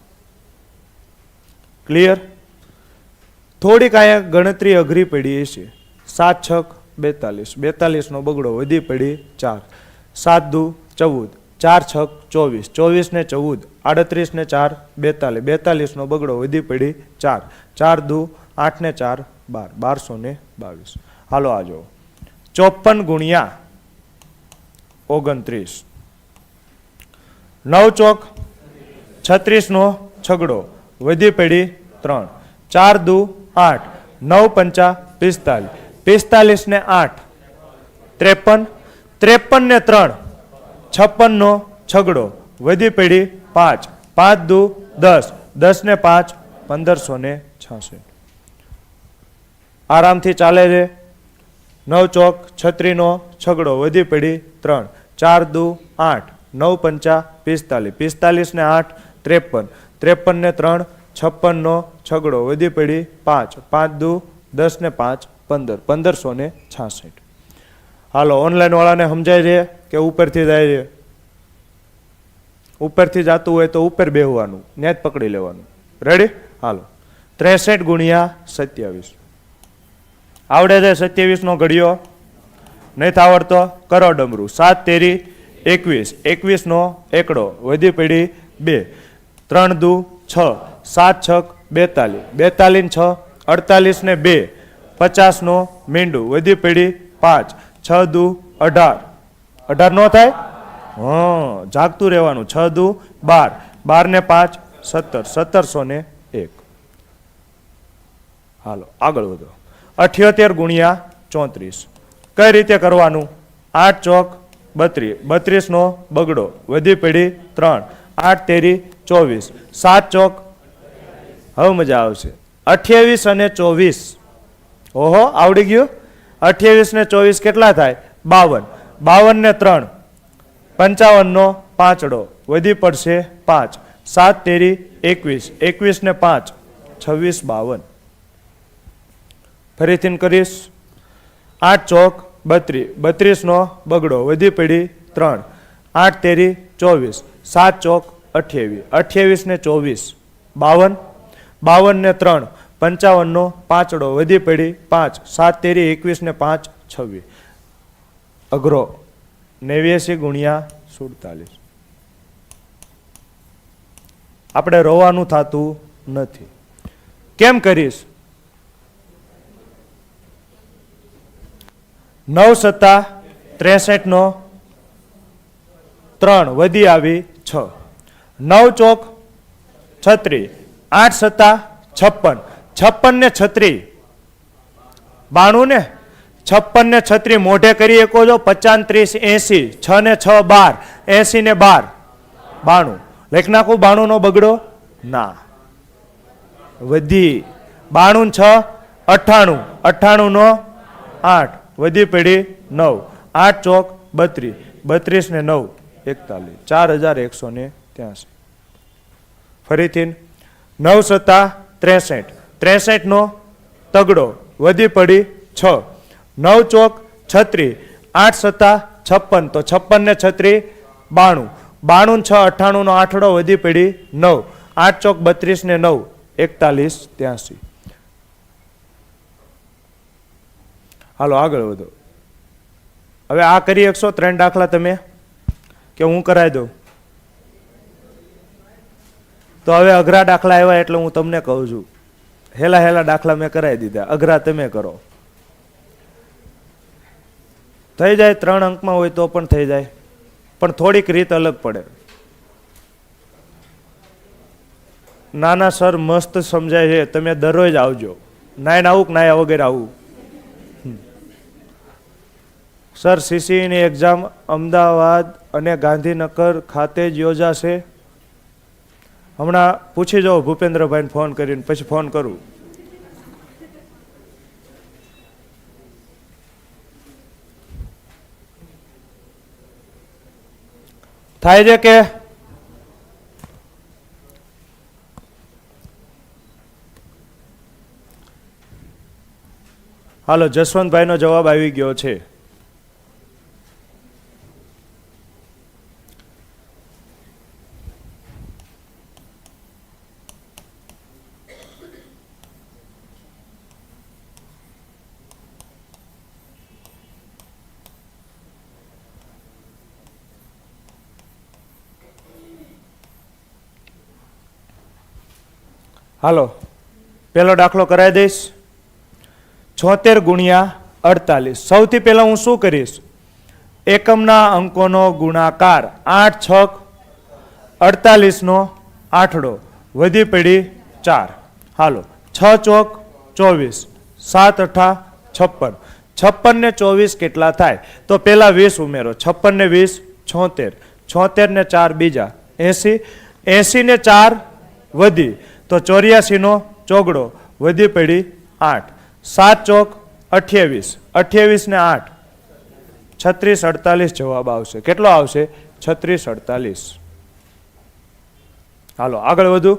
ક્લિયર થોડીક આયા ગણતરી અઘરી પડી છે 7 6 42 42 નો બગડો વધી પડી 4 7 દુ 14 4 6 24 24 ને 14 38 ને 4 42 42 નો બગડો વધી પડી 4 4 દુ 8 ને 4 12 1222 હાલો આ જો 54 ગુણ્યા 29 9 ચોક 36 નો છગડો વધી પડી 3 4 દુ 8 9 પંચા 45 45 ને 8 53 53 ને 3 56 નો છગડો વધી પડી 5 5 દુ 10 10 ને 5 1566 આરામથી ચાલે છે 9 ચોક 36 નો છગડો વધી પડી 3 4 દુ 8 9 પંચા 45 45 ને 8 53 53 ને 3 56 નો છગડો વધી પડી 5 5 દુ 10 ને 5 15 1566 હાલો ઓનલાઈન વાળાને સમજાય છે કે ઉપરથી જાય છે ઉપરથી જતું હોય તો ઉપર બેહવાનું ન્યા જ પકડી લેવાનું રેડી હાલો 63 ગુણ્યા 27 આવડે છે 27 નો ઘડિયો નહીં આવડતો કરો ડમરું 7 તેરી 21 21 નો એકડો વધી પડી 2 3 દુ 6 7 6 42 42 ને 6 48 ને 2 50 નો મીંડું વધી પડી 5 6 દુ 18 18 નો થાય જાગતું રહેવાનું 6 દુ 12 12 ને 5 17 1701 હાલો આગળ વધો 78 ગુણ્યા 34 કઈ રીતે કરવાનું 8 ચોક 32 32 નો બગડો વધી પડી 3 8 તેરી 24 7 ચોક હવે મજા આવશે 28 અને 24 ઓહો આવડી ગયું 28 ને 24 કેટલા થાય 52 52 ને 3 55 નો પાંચડો વધી પડશે 5 7 તેરી 21 21 ને 5 26 52 ફરીથી કરીશ 8 ચોક 32 32 નો બગડો વધી પડી 3 8 તેરી 24 7 ચોક 28 28 ને 24 52 52 ને 3 55 નો પાંચડો વધી પડી 5 7 તેરી 21 ને 5 26 અઘરો 89 ગુણ્યા 47 આપણે રોવાનું થતું નથી કેમ કરીશ 9 સત્તા 63 નો 3 વધી આવી 6 9 ચોક 36 8 સત્તા 56 56 ને 36 92 ને 56 ને 36 મોઢે કરી શકો છો 50 30 80 6 ને 6 12 80 ને 12 92 લખ નાખું 92 નો બગડો ના વધી 92 ને 6 98 98 નો 8 વધી પડી 9 8 ચોક 32 32 ને 9 41 4183 ફરીથી 9 સત્તા 63 63 નો તગડો વધી પડી 6 9 ચોક 36 8 સત્તા 56 તો 56 ને 36 92 92 ને 6 98 નો આઠડો વધી પડી 9 8 ચોક 32 ને 9 4183 હાલો આગળ વધો હવે આ કરી 103 દાખલા તમે કે હું કરાવી દઉં તો હવે અઘરા દાખલા આવ્યા એટલે હું તમને કહું છું હેલા હેલા દાખલા મેં કરાવી દીધા અઘરા તમે કરો થઈ જાય 3 અંકમાં હોય તો પણ થઈ જાય પણ થોડીક રીત અલગ પડે નાના સર મસ્ત સમજાય છે તમે દરરોજ આવજો નાયન આવું કે નાયા વગેરે આવું સર સીસીની એક્ઝામ અમદાવાદ અને ગાંધીનગર ખાતે જ યોજાશે હમણાં પૂછી જાઓ ભૂપેન્દ્રભાઈને ફોન કરીને પછી ફોન કરું થાય છે કે હાલો જસવંતભાઈનો જવાબ આવી ગયો છે હાલો પેલો દાખલો કરાવી દઈશ. 76 ગુણ્યા 48. સૌથી પહેલા હું શું કરીશ? એકમના અંકોનો ગુણાકાર 8 છક 48 નો આઠડો વધી પડી 4. હાલો 6 ચોક 24, 7 અઠા 56. 56 ને 24 કેટલા થાય? તો પેલા 20 ઉમેરો. 56 ને 20 76, 76 ને 4 બીજા 80, 80 ને 4 વધી તો 84 નો ચોગડો વધી પડી 8. 7 ચોક 28, 28 ને 8 36 48 જવાબ આવશે. કેટલો આવશે? 36 48. હાલો આગળ વધુ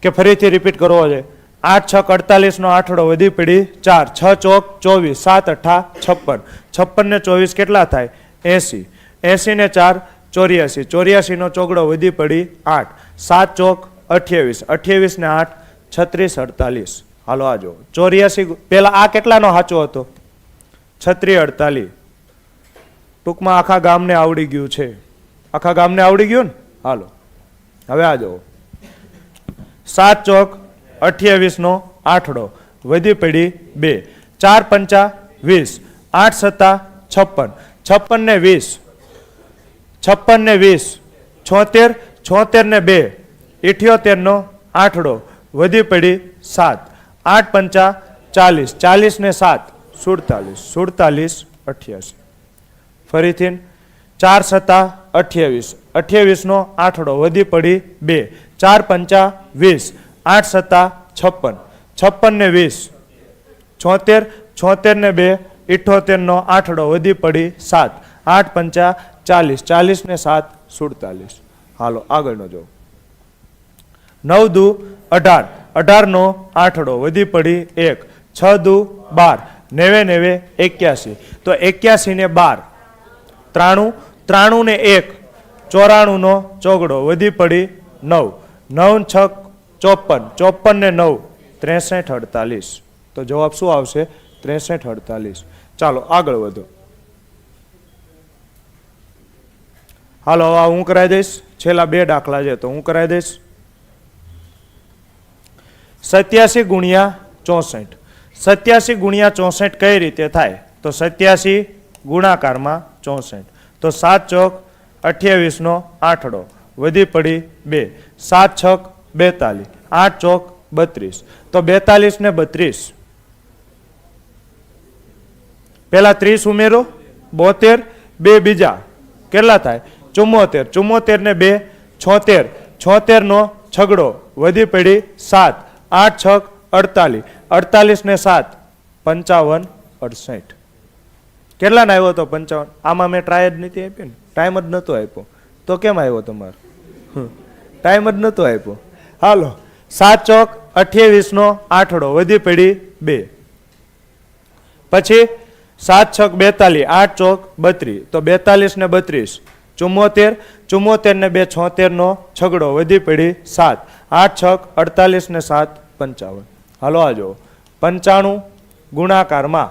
કે ફરીથી રિપીટ કરવો છે. 8 છક 48 નો આઠડો વધી પડી 4. 6 ચોક 24, 7 અઠા 56, 56 ને 24 કેટલા થાય? 80, 80 ને 4 84, 84 નો ચોગડો વધી પડી 8. 7 ચોક 28, 28 ને 8 36 48. હાલો આ જો 84 પેલા આ કેટલાનો સાચો હતો? 36 48. ટૂંકમાં આખા ગામને આવડી ગયું છે. આખા ગામને આવડી ગયું ને? હાલો હવે આ જો 7 ચોક 28 નો આઠડો વધી પડી 2. 4 પંચા 20, 8 સત્તા 56, 56 ને 20, 56 ને 20 76, 76 ને 2 78 નો આઠડો વધી પડી 7. 8 પંચા 40, 40 ને 7 47, 47 88. ફરીથી 4 સત્તા 28, 28 નો આઠડો વધી પડી 2. 4 પંચા 20, 8 સત્તા 56, 56 ને 20 76, 76 ને 2 78 નો આઠડો વધી પડી 7. 8 પંચા 40, 40 ને 7 47. હાલો આગળનો જો 9 દુ 18, 18 નો આઠડો વધી પડી 1. 6 દુ 12, 90 81. તો 81 ને 12 93, 93 ને 1 94 નો ચોગડો વધી પડી 9. 9 છક 54, 54 ને 9 63 48. તો જવાબ શું આવશે? 63 48. ચાલો આગળ વધો. હાલો હવે હું કરાવી દઈશ. છેલ્લા 2 દાખલા છે તો હું કરાવી દઈશ. 87 ગુણ્યા 64. 87 ગુણ્યા 64 કઈ રીતે થાય? તો 87 ગુણાકારમાં 64. તો 7 ચોક 28 નો આઠડો વધી પડી 2. 7 છક 42, 8 ચોક 32. તો 42 ને 32 પેલા 30 ઉમેરો 72, 2 બીજા કેટલા થાય? 74, 74 ને 2 76, 76 નો છગડો વધી પડી 7. 8 છક 48, 48 ને 7 55 68. કેટલા ને આવ્યો તો 55? આમાં મેં ટ્રાય જ નથી આપી ને, ટાઈમ જ નહોતો આપ્યો. તો કેમ આવ્યો તમારો? ટાઈમ જ નહોતો આપ્યો. હાલો 7 ચોક 28 નો આઠડો વધી પડી 2. પછી 7 છક 42, 8 ચોક 32. તો 42 ને 32 74, 74 ને 2 76 નો છગડો વધી પડી 7. 8 છક 48 ને 7 55. હાલો આ જો 95 ગુણાકારમાં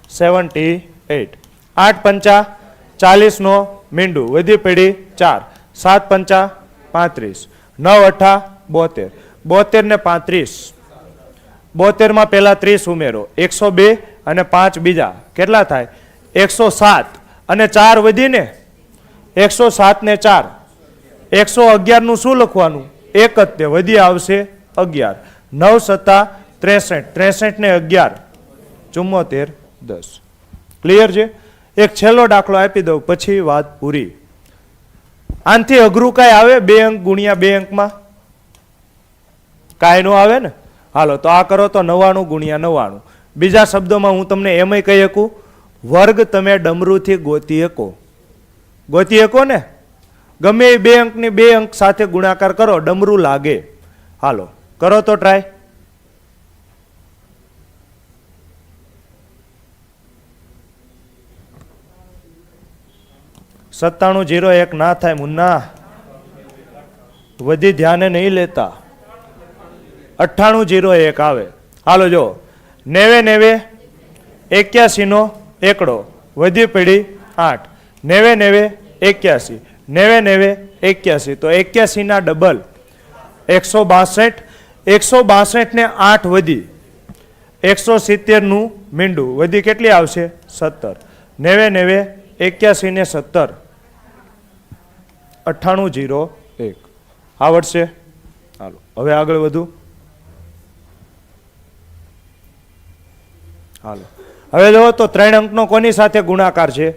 78. 8 પંચા 40 નો મીંડું વધી પડી 4. 7 પંચા 35, 9 અઠા 72, 72 ને 35 72 માં પેલા 30 ઉમેરો. 102 અને 5 બીજા કેટલા થાય? 107 અને 4 વધીને 107 ને 4 111 નું શું લખવાનું? 1 જ તે વધી આવશે 11. 9 સત્તા 63, 63 ને 11 74 10. ક્લિયર છે? એક છેલ્લો દાખલો આપી દઉં પછી વાત પૂરી. આનથી અઘરું કાંઈ આવે? 2 અંક ગુણ્યા 2 અંકમાં કાંઈ નો આવે ને? હાલો તો આ કરો તો 99 ગુણ્યા 99. બીજા શબ્દોમાં હું તમને એમય કહી શકું, વર્ગ તમે ડમરૂથી ગોતી શકો. ગોતી શકો ને? ગમે એ 2 અંકની 2 અંક સાથે ગુણાકાર કરો, ડમરું લાગે. હાલો કરો તો ટ્રાય. 9701 ના થાય મુન્ના, વધી ધ્યાને નહીં લેતા. 9801 આવે. હાલો જો 90 81 નો એકડો વધી પડી 8. 90 81, 90 81. તો 81 ના ડબલ 162 162 ને 8 વધી 170 નું મીંડું વધી કેટલી આવશે 17 90 90 81 ને 17 9801 આવડશે હાલો હવે આગળ વધુ હાલો હવે જો તો 3 અંકનો કોની સાથે ગુણાકાર છે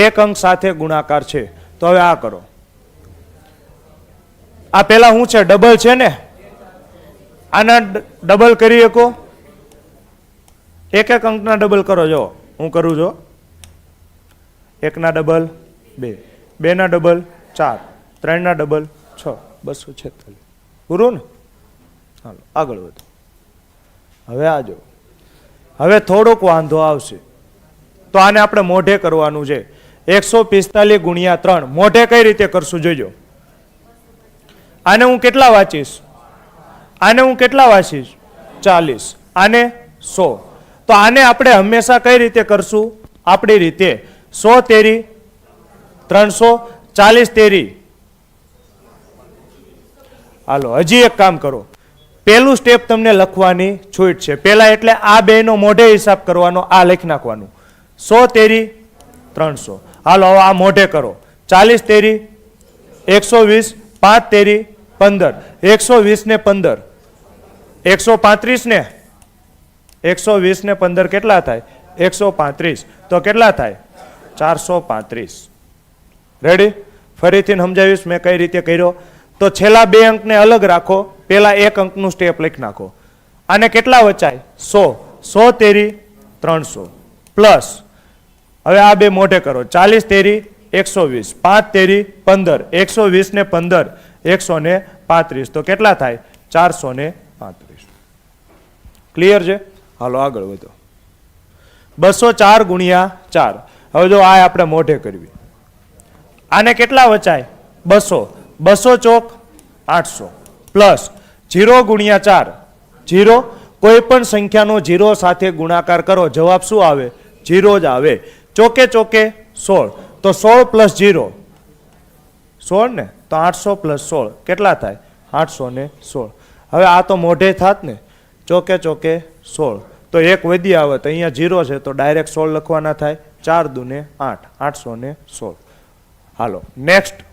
1 અંક સાથે ગુણાકાર છે તો હવે આ કરો આ પેલા શું છે ડબલ છે ને આના ડબલ કરી શકો એક એક અંકના ડબલ કરો જો હું કરું જો 1 ના ડબલ 2 2 ના ડબલ 4 3 ના ડબલ 6 246 પૂરું ને હાલો આગળ વધો હવે આ જો હવે થોડોક વાંધો આવશે તો આને આપણે મોઢે કરવાનું છે 145 ગુણ્યા 3 મોઢે કઈ રીતે કરશું જોજો આને હું કેટલા વાંચીશ આને હું કેટલા વાંચીશ 40 આને 100 તો આને આપણે હંમેશા કઈ રીતે કરશું આપણી રીતે 100 તેરી 300 40 તેરી હાલો હજી એક કામ કરો પહેલું સ્ટેપ તમને લખવાની છૂટ છે પહેલા એટલે આ બેનો મોઢે હિસાબ કરવાનો આ લખી નાખવાનું 100 તેરી 300 હાલો હવે આ મોઢે કરો 40 તેરી 120 5 તેરી 15 120 ને 15 135 ને 120 ને 15 કેટલા થાય 135 તો કેટલા થાય 435 રેડી ફરીથી સમજાવીશ મેં કઈ રીતે કર્યો તો છેલ્લા બે અંકને અલગ રાખો પેલા એક અંકનું સ્ટેપ લખી નાખો આને કેટલા વચાય 100 તેરી 300 પ્લસ હવે આ બે મોઢે કરો 40 તેરી 120 5 તેરી 15 120 ને 15 135 તો કેટલા થાય 435 ક્લિયર છે હાલો આગળ વધો 204 ગુણ્યા 4 હવે જો આ આપણે મોઢે કરવી આને કેટલા વચાય 200 200 ચોક 800 પ્લસ 0 ગુણ્યા 4 0 કોઈ પણ સંખ્યાનો 0 સાથે ગુણાકાર કરો જવાબ શું આવે 0 જ આવે ચોકે ચોકે 16 તો 16 પ્લસ 0 16 ને તો 800 પ્લસ 16 કેટલા થાય 816 હવે આ તો મોઢે થાત ને ચોકે ચોકે 16 તો એક વધી આવત અહીંયા 0 છે તો ડાયરેક્ટ 16 લખવાના થાય 4 દુને 8 816 હાલો નેક્સ્ટ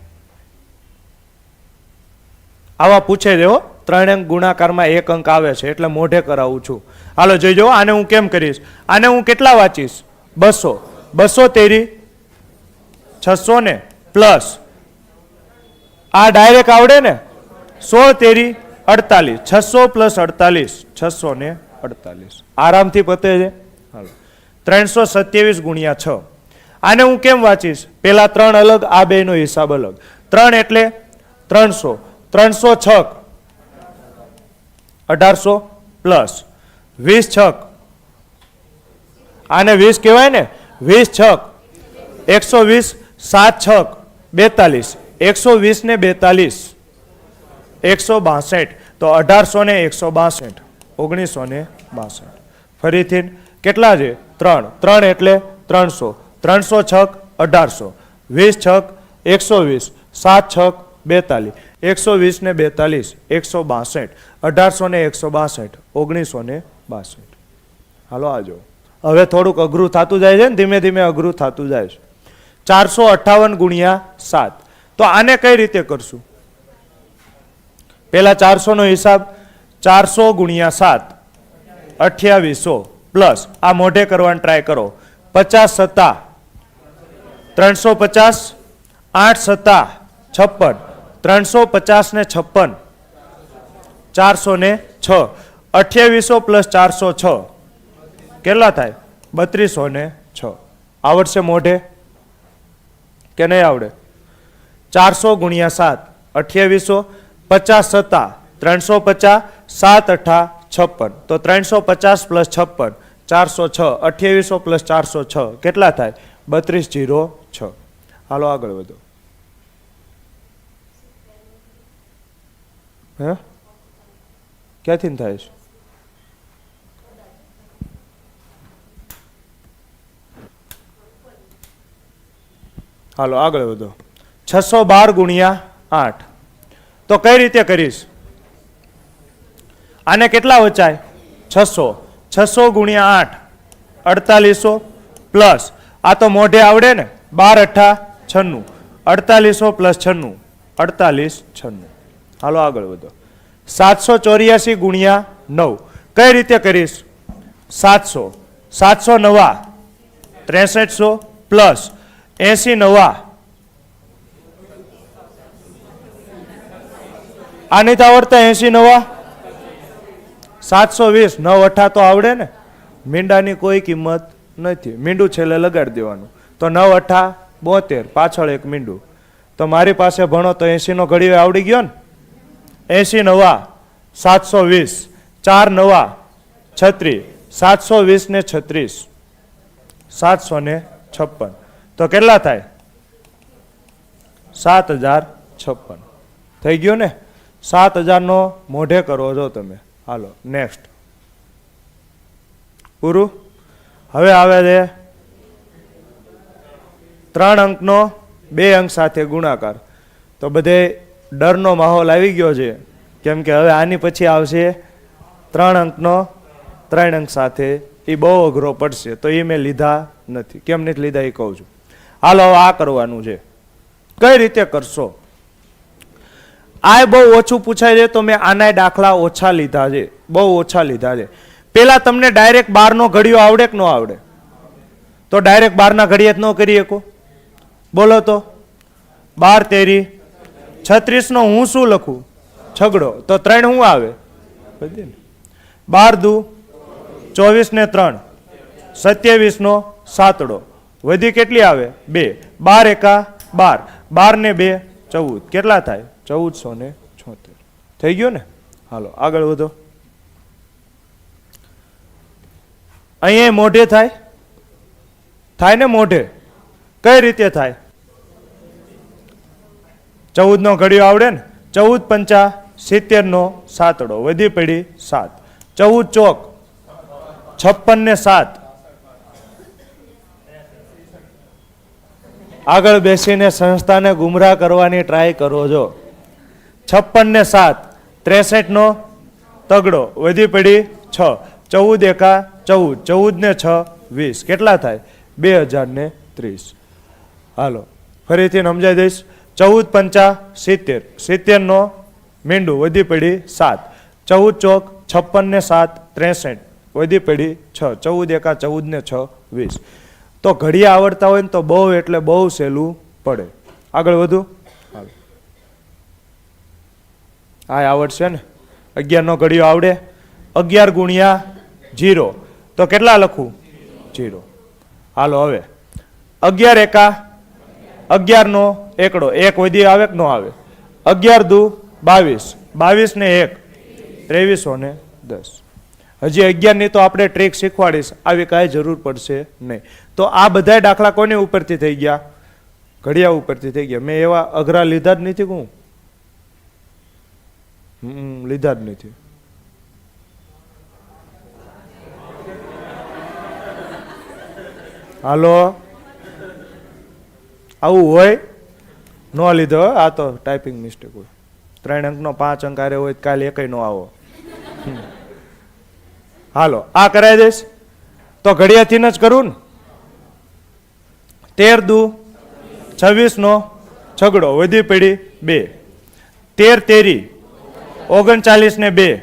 આવા પૂછે દેવો 3 અંક ગુણાકારમાં 1 અંક આવે છે એટલે મોઢે કરાવું છું હાલો જોઈજો આને હું કેમ કરીશ આને હું કેટલા વાંચીશ 200 200 તેરી 600 ને પ્લસ આ ડાયરેક્ટ આવડે ને 16 તેરી 48 600 પ્લસ 48 648 આરામથી પતે છે હાલો 327 ગુણ્યા 6 આને હું કેમ વાંચીશ પેલા 3 અલગ આ બેનો હિસાબ અલગ 3 એટલે 300 300 છક 1800 પ્લસ 20 છક આને 20 કહેવાય ને 20 છક 120 7 છક 42 120 ને 42 162 તો 1800 ને 162 1962 ફરીથી કેટલા છે 3 3 એટલે 300 300 છક 1800 20 છક 120 7 છક 42 120 ને 42 162 1800 ને 162 1962 હાલો આજો હવે થોડુંક અઘરું થતું જાય છે ને ધીમે ધીમે અઘરું થતું જાય છે 458 ગુણ્યા 7 તો આને કઈ રીતે કરશું પેલા 400 નો હિસાબ 400 ગુણ્યા 7 2800 પ્લસ આ મોઢે કરવાનો ટ્રાય કરો 50 સત્તા 350 8 સત્તા 56 350 ને 56 400 ને 6 2800 પ્લસ 406 કેટલા થાય 3200 ને 6 આવડશે મોઢે કે નહીં આવડે 400 ગુણ્યા 7 2800 50 સત્તા 350 7 8 56 તો 350 પ્લસ 56 406 2800 પ્લસ 406 કેટલા થાય 3206 હાલો આગળ વધો હે ક્યાંથી થાય છે હાલો આગળ વધો 612 ગુણ્યા 8 તો કઈ રીતે કરીશ આને કેટલા વચાય? 600. 600 ગુણ્યા 8 4800 પ્લસ આ તો મોઢે આવડે ને 12 8 96 4800 પ્લસ 96 48 96. હાલો આગળ વધો. 784 ગુણ્યા 9 કઈ રીતે કરીશ? 700 700 નવા 6300 પ્લસ 80 નવા આની તો આવડતા 80 નવા 720 9 8 તો આવડે ને. મીંડાની કોઈ કિંમત નથી, મીંડું છેલ્લે લગાડી દેવાનું. તો 9 8 72 પાછળ એક મીંડું. તો મારી પાસે ભણો તો 80 નો ઘડીઓ આવડી ગયો ને. 80 નવા 720 4 નવા 36 720 ને 36 756. તો કેટલા થાય? 7056 થઈ ગયું ને. 7000 નો મોઢે કરો છો તમે. હાલો નેક્સ્ટ. પૂરું. હવે આવે છે 3 અંકનો 2 અંક સાથે ગુણાકાર. તો બધે ડરનો માહોલ આવી ગયો છે, કેમ કે હવે આની પછી આવશે 3 અંકનો 3 અંક સાથે. એ બહુ અઘરો પડશે, તો એ મેં લીધા નથી. કેમ નથી લીધા એ કહું છું. હાલો હવે આ કરવાનું છે. કઈ રીતે કરશો? આ બહુ ઓછું પૂછાય છે, તો મેં આના દાખલા ઓછા લીધા છે, બહુ ઓછા લીધા છે. પેલા તમને ડાયરેક્ટ 12 નો ઘડિયો આવડે કે ન આવડે? તો ડાયરેક્ટ 12 ના ઘડિયા ન કરી શકો. બોલો તો 12 તેરી 36 નો હું શું લખું? છગડો. તો 3 શું આવે? 12 દુ 24 ને 3 27 નો સાતડો. વધી કેટલી આવે? 2. 12 એકા 12 12 ને 2 14. કેટલા થાય? 1476. થઈ ગયું ને. હાલો આગળ વધો. અહીંયા મોઢે થાય? થાય ને મોઢે. કઈ રીતે થાય? 14 નો ઘડિયો આવડે ને. 14 પંચા 70 નો સાતડો. વધી પડી 7. 14 ચોક 56 ને 7. આગળ બેસીને સંસ્થાને ગુમરાહ કરવાની ટ્રાય કરો છો. 56 ને 7 63 નો તગડો. વધી પડી 6. 14 એકા 14 14 ને 6 20. કેટલા થાય? 2030. હાલો ફરીથી સમજાઈ દઈશ. 14 પંચા 70 70 નો મીંડું. વધી પડી 7. 14 ચોક 56 ને 7 63. વધી પડી 6. 14 એકા 14 ને 6 20. તો ઘડિયા આવડતા હોય ને તો બહુ એટલે બહુ સહેલું પડે. આગળ વધુ. હા આવડશે ને. 11 નો ઘડિયો આવડે? 11 ગુણ્યા 0 તો કેટલા લખું? 0. હાલો હવે 11 એકા 11 નો એકડો. 1 વધી આવે કે ન આવે? 11 દુ 22 22 ને 1 2310. હજી 11 ની તો આપણે ટ્રીક શીખવાડીશ, આવી કાંઈ જરૂર પડશે નહીં. તો આ બધા દાખલા કોની ઉપરથી થઈ ગયા? ઘડિયા ઉપરથી થઈ ગયા. મેં એવા અઘરા લીધા જ નથી. હું લીધા જ નથી. હાલો આવું હોય ન લીધો. આ તો ટાઈપિંગ મિસ્ટેક હોય. 3 અંકનો 5 અંક આરે હોય કાલે એકય નો આવો. હાલો આ કરાવી દઈશ. તો ઘડિયાથી જ કરું ને. 13 દુ 26 નો છગડો. વધી પડી 2. 13 તેરી 39 ને 2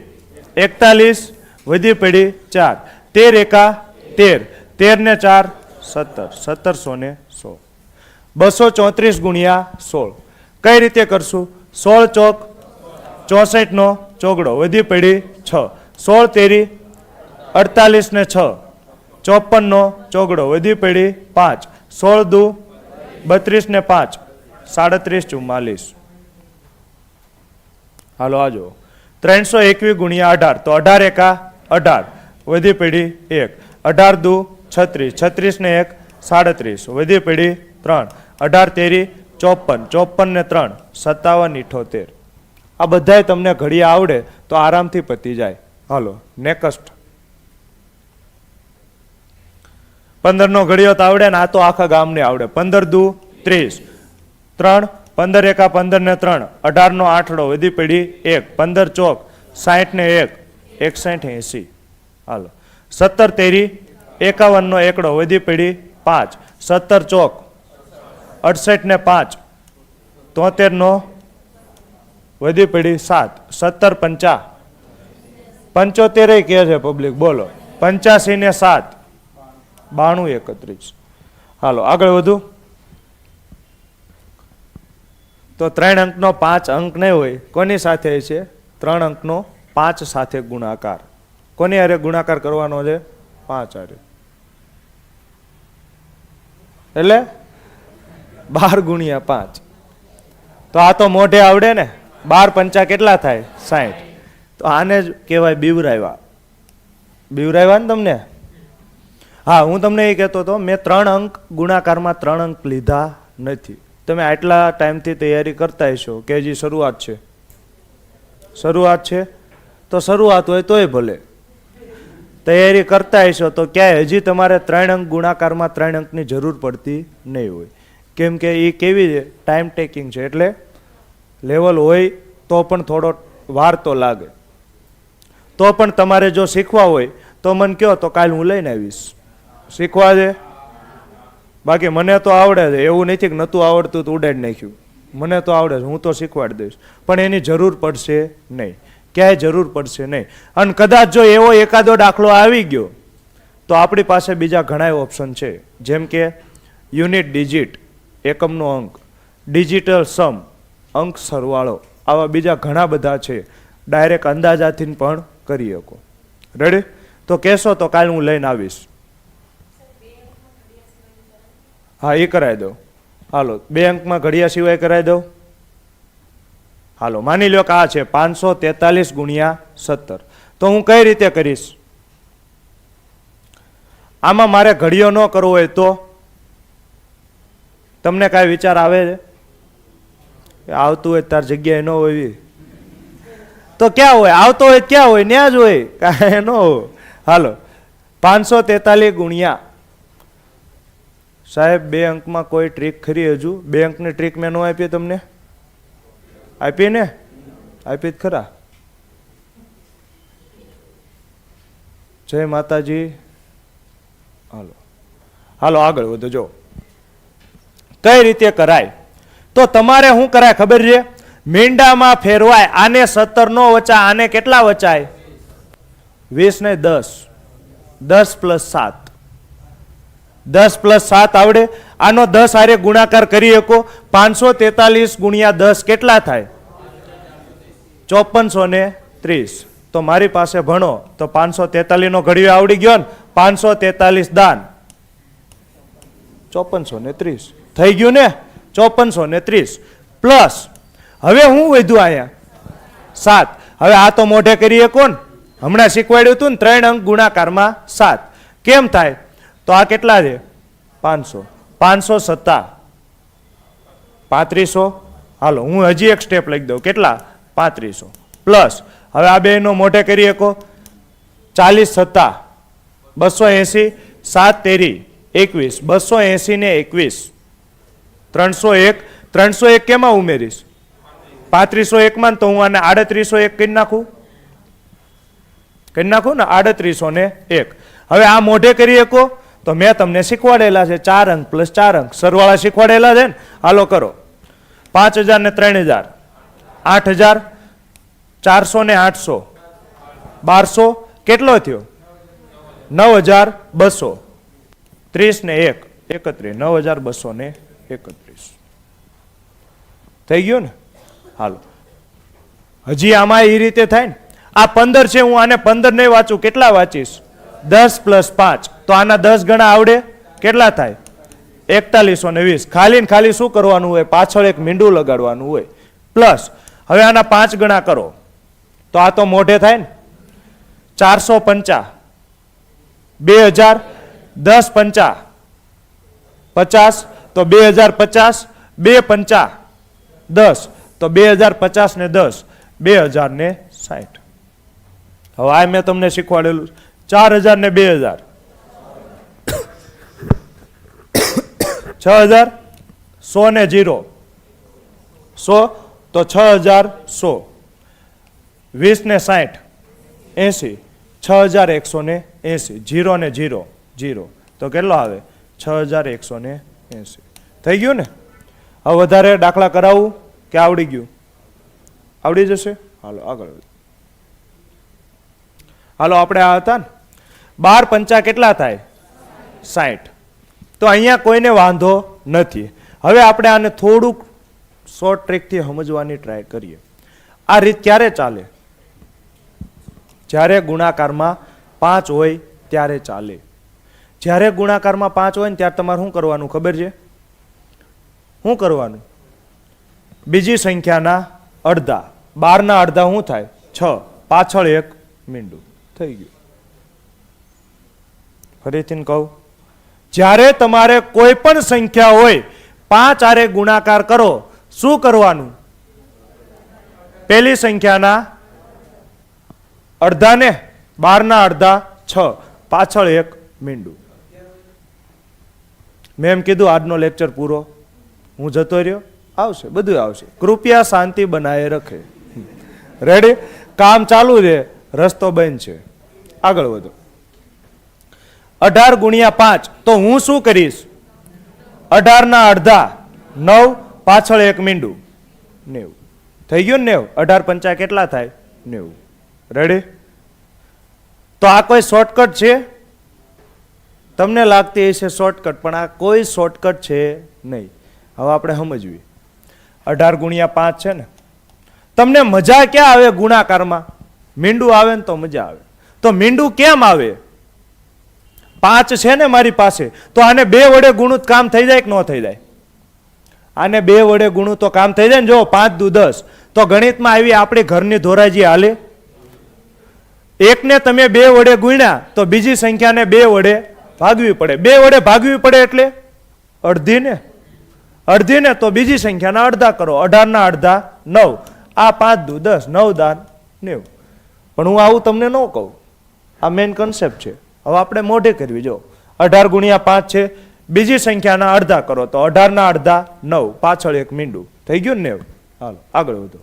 41. વધી પડી 4. 13 એકા 13 13 ને 4 17 1716. 234 ગુણ્યા 16. કઈ રીતે કરશું? 16 ચોક 64 નો ચોગડો. વધી પડી 6. 16 તેરી 48 ને 6 54 નો ચોગડો. વધી પડી 5. 16 દુ 32 ને 5 37 44. હાલો આજો 321 ગુણ્યા 18 તો 18 એકા 18. વધી પડી 1. 18 દુ 36 36 ને 1 37. વધી પડી 3. 18 તેરી 54 54 ને 3 57 78. આ બધાય તમને ઘડિયા આવડે તો આરામથી પતી જાય. હાલો નેક્સ્ટ. 15 નો ઘડિયો તો આવડે ને. આ તો આખા ગામને આવડે. 15 દુ 30 3 15 એકા 15 ને 3 18 નો આઠડો. વધી પડી 1. 15 ચોક 60 ને 1 61 80 હાલો 17 તેરી 51 નો એકડો વધી પડી 5 17 ચોક 68 ને 5 73 નો વધી પડી 7 17 50 75 કે છે પબ્લિક બોલો 85 ને 7 92 31 હાલો આગળ વધુ તો 3 અંકનો 5 અંક નહીં હોય કોની સાથે છે 3 અંકનો 5 સાથે ગુણાકાર કોની હારે ગુણાકાર કરવાનો છે 5 હારે એટલે 12 ગુણ્યા 5 તો આ તો મોઢે આવડે ને 12 પંચા કેટલા થાય 60 તો આને જ કહેવાય બીવરાવ્યા ને તમને હા હું તમને એ કહેતો હતો મેં 3 અંક ગુણાકારમાં 3 અંક લીધા નથી તમે આટલા ટાઈમથી તૈયારી કરતા હશો કે હજી શરૂઆત છે તો શરૂઆત હોય તોય ભલે તૈયારી કરતા હશો તો ક્યાંય હજી તમારે 3 અંક ગુણાકારમાં 3 અંકની જરૂર પડતી નહીં હોય કેમ કે એ કેવી છે ટાઈમ ટેકિંગ છે એટલે લેવલ હોય તો પણ થોડો વાર તો લાગે તો પણ તમારે જો શીખવા હોય તો મને કહો તો કાલ હું લઈને આવીશ શીખવા છે બાકી મને તો આવડે છે એવું નથી કે નહોતું આવડતું તો ઉડાડી નાખ્યું મને તો આવડે છે હું તો શીખવાડી દઈશ પણ એની જરૂર પડશે નહીં ક્યાંય જરૂર પડશે નહીં અને કદાચ જો એવો એકાદો દાખલો આવી ગયો તો આપણી પાસે બીજા ઘણા ઓપ્શન છે જેમ કે યુનિટ ડિજિટ એકમનો અંક ડિજિટલ સમ અંક સરવાળો આવા બીજા ઘણા બધા છે ડાયરેક્ટ અંદાજાથી પણ કરી શકો રેડી તો કહેશો તો કાલે હું લઈને આવીશ હા એ કરાવી દઉં હાલો 2 અંકમાં ઘડિયા સિવાય કરાવી દઉં હાલો માની લો કે આ છે 543 ગુણ્યા 17 તો હું કઈ રીતે કરીશ આમાં મારે ઘડિયો ન કરવો હોય તો તમને કાંઈ વિચાર આવે છે આવતું હોય તાર જગ્યાએ ન હોય તો ક્યાં હોય આવતો હોય ક્યાં હોય ત્યાં જ હોય કાંઈ ન હોય હાલો 543 ગુણ્યા સાહેબ 2 અંકમાં કોઈ ટ્રીક ખરી હજુ 2 અંકની ટ્રીક મેં ન આપી તમને આપી ને આપી જ ખરા જય માતાજી હાલો હાલો આગળ વધો જો કઈ રીતે કરાય તો તમારે શું કરાય ખબર છે મીંડામાં ફેરવાય આને 17 નો વચાય આને કેટલા વચાય 20 ને 10 10 પ્લસ 7 10 પ્લસ 7 આવડે આનો 10 હારે ગુણાકાર કરી શકો 543 ગુણ્યા 10 કેટલા થાય 5430 તો મારી પાસે ભણો તો 543 નો ઘડિયો આવડી ગયો ને 543 દાન 5430 થઈ ગયું ને 5430 પ્લસ હવે હું વધ્યું અહીંયા 7 હવે આ તો મોઢે કરી શકો ને હમણાં શીખવાડ્યું હતું ને 3 અંક ગુણાકારમાં 7 કેમ થાય તો આ કેટલા છે 500 507 3500 હાલો હું હજી એક સ્ટેપ લખી દઉં કેટલા 3500 પ્લસ હવે આ બે નો મોઢે કરી શકો 40 7 280 7 તેરી 21 280 ને 21 301 301 કેમાં ઉમેરીશ 3501 માં તો હું આને 3801 કરી નાખું ને 3801 હવે આ મોઢે કરી શકો તો મેં તમને શીખવાડેલા છે 4 અંક પ્લસ 4 અંક સરવાળા શીખવાડેલા છે ને હાલો કરો 5000 ને 3000 8000 400 ને 800 1200 કેટલો થયો 9200 30 ને 1 31 9200 ને 31 થઈ ગયું ને હાલો હજી આમાં એ રીતે થાય ને આ 15 છે હું આને 15 નહીં વાંચું કેટલા વાંચીશ 10 પ્લસ 5 તો આના 10 ગણા આવડે કેટલા થાય 4120 ખાલી ને ખાલી શું કરવાનું હોય પાછળ એક મીંડું લગાડવાનું હોય પ્લસ હવે આના 5 ગણા કરો તો આ તો મોઢે થાય ને 450 2000 10 50 50 તો 2050 2 50 10 તો 2050 ને 10 2060 હવે આ મેં તમને શીખવાડેલું 4000 ને 2000 6000 100 ને 0 100 તો 6100 20 ને 60 80, 6180, 0 ને 0, 0. તો કેટલો આવે? 6180. થઈ ગયું ને? હવે વધારે દાખલા કરાવું કે આવડી ગયું? આવડી જશે? હાલો આગળ. હાલો આપણે આ હતા ને 12 પંચા કેટલા થાય? 60. તો અહીંયા કોઈને વાંધો નથી. હવે આપણે આને થોડુંક શોર્ટ ટ્રીકથી સમજવાની ટ્રાય કરીએ. આ રીત ક્યારે ચાલે? જ્યારે ગુણાકારમાં 5 હોય ત્યારે ચાલે. જ્યારે ગુણાકારમાં 5 હોય ને ત્યારે તમારે શું કરવાનું ખબર છે? શું કરવાનું? બીજી સંખ્યાના અડધા. 12 ના અડધા શું થાય? 6. પાછળ 1 મીંડું. થઈ ગયું. ફરીથી કહું, જ્યારે તમારે કોઈ પણ સંખ્યા હોય 5 આરે ગુણાકાર કરો, શું કરવાનું? પેલી સંખ્યાના અડધા ને 12 ના અડધા 6, પાછળ 1 મીંડું. મેં એમ કીધું આજનો લેક્ચર પૂરો, હું જતો રહ્યો. આવશે, બધું આવશે. કૃપયા શાંતિ બનાવી રખે. રેડી? કામ ચાલુ છે, રસ્તો બંધ છે. આગળ વધો. 18 ગુણ્યા 5. તો હું શું કરીશ? 18 ના અડધા 9, પાછળ 1 મીંડું 90. થઈ ગયું ને? 90. 18 પંચા કેટલા થાય? 90. રેડી? તો આ કોઈ શોર્ટકટ છે? તમને લાગતી હશે શોર્ટકટ, પણ આ કોઈ શોર્ટકટ છે નહીં. હવે આપણે સમજવી. 18 ગુણ્યા 5 છે ને? તમને મજા ક્યાં આવે ગુણાકારમાં? મીંડું આવે ને તો મજા આવે. તો મીંડું કેમ આવે? 5 છે ને મારી પાસે, તો આને 2 વડે ગુણું કામ થઈ જાય કે ન થઈ જાય? આને 2 વડે ગુણું તો કામ થઈ જાય ને. જો 5 દુ 10. તો ગણિતમાં આવી આપણી ઘરની ધોરાજી હાલે? એકને તમે 2 વડે ગુણ્યા તો બીજી સંખ્યાને 2 વડે ભાગવી પડે. 2 વડે ભાગવી પડે એટલે અડધી ને? અડધી ને તો બીજી સંખ્યાના અડધા કરો. 18 ના અડધા 9. આ 5 દુ 10, 9 દાન 90. પણ હું આવું તમને ન કહું. આ મેઇન કન્સેપ્ટ છે. હવે આપણે મોઢે કરવી. જો 18 ગુણ્યા 5 છે, બીજી સંખ્યાના અડધા કરો તો 18 ના અડધા 9, પાછળ 1 મીંડું. થઈ ગયું ને? 90. હાલો આગળ વધો.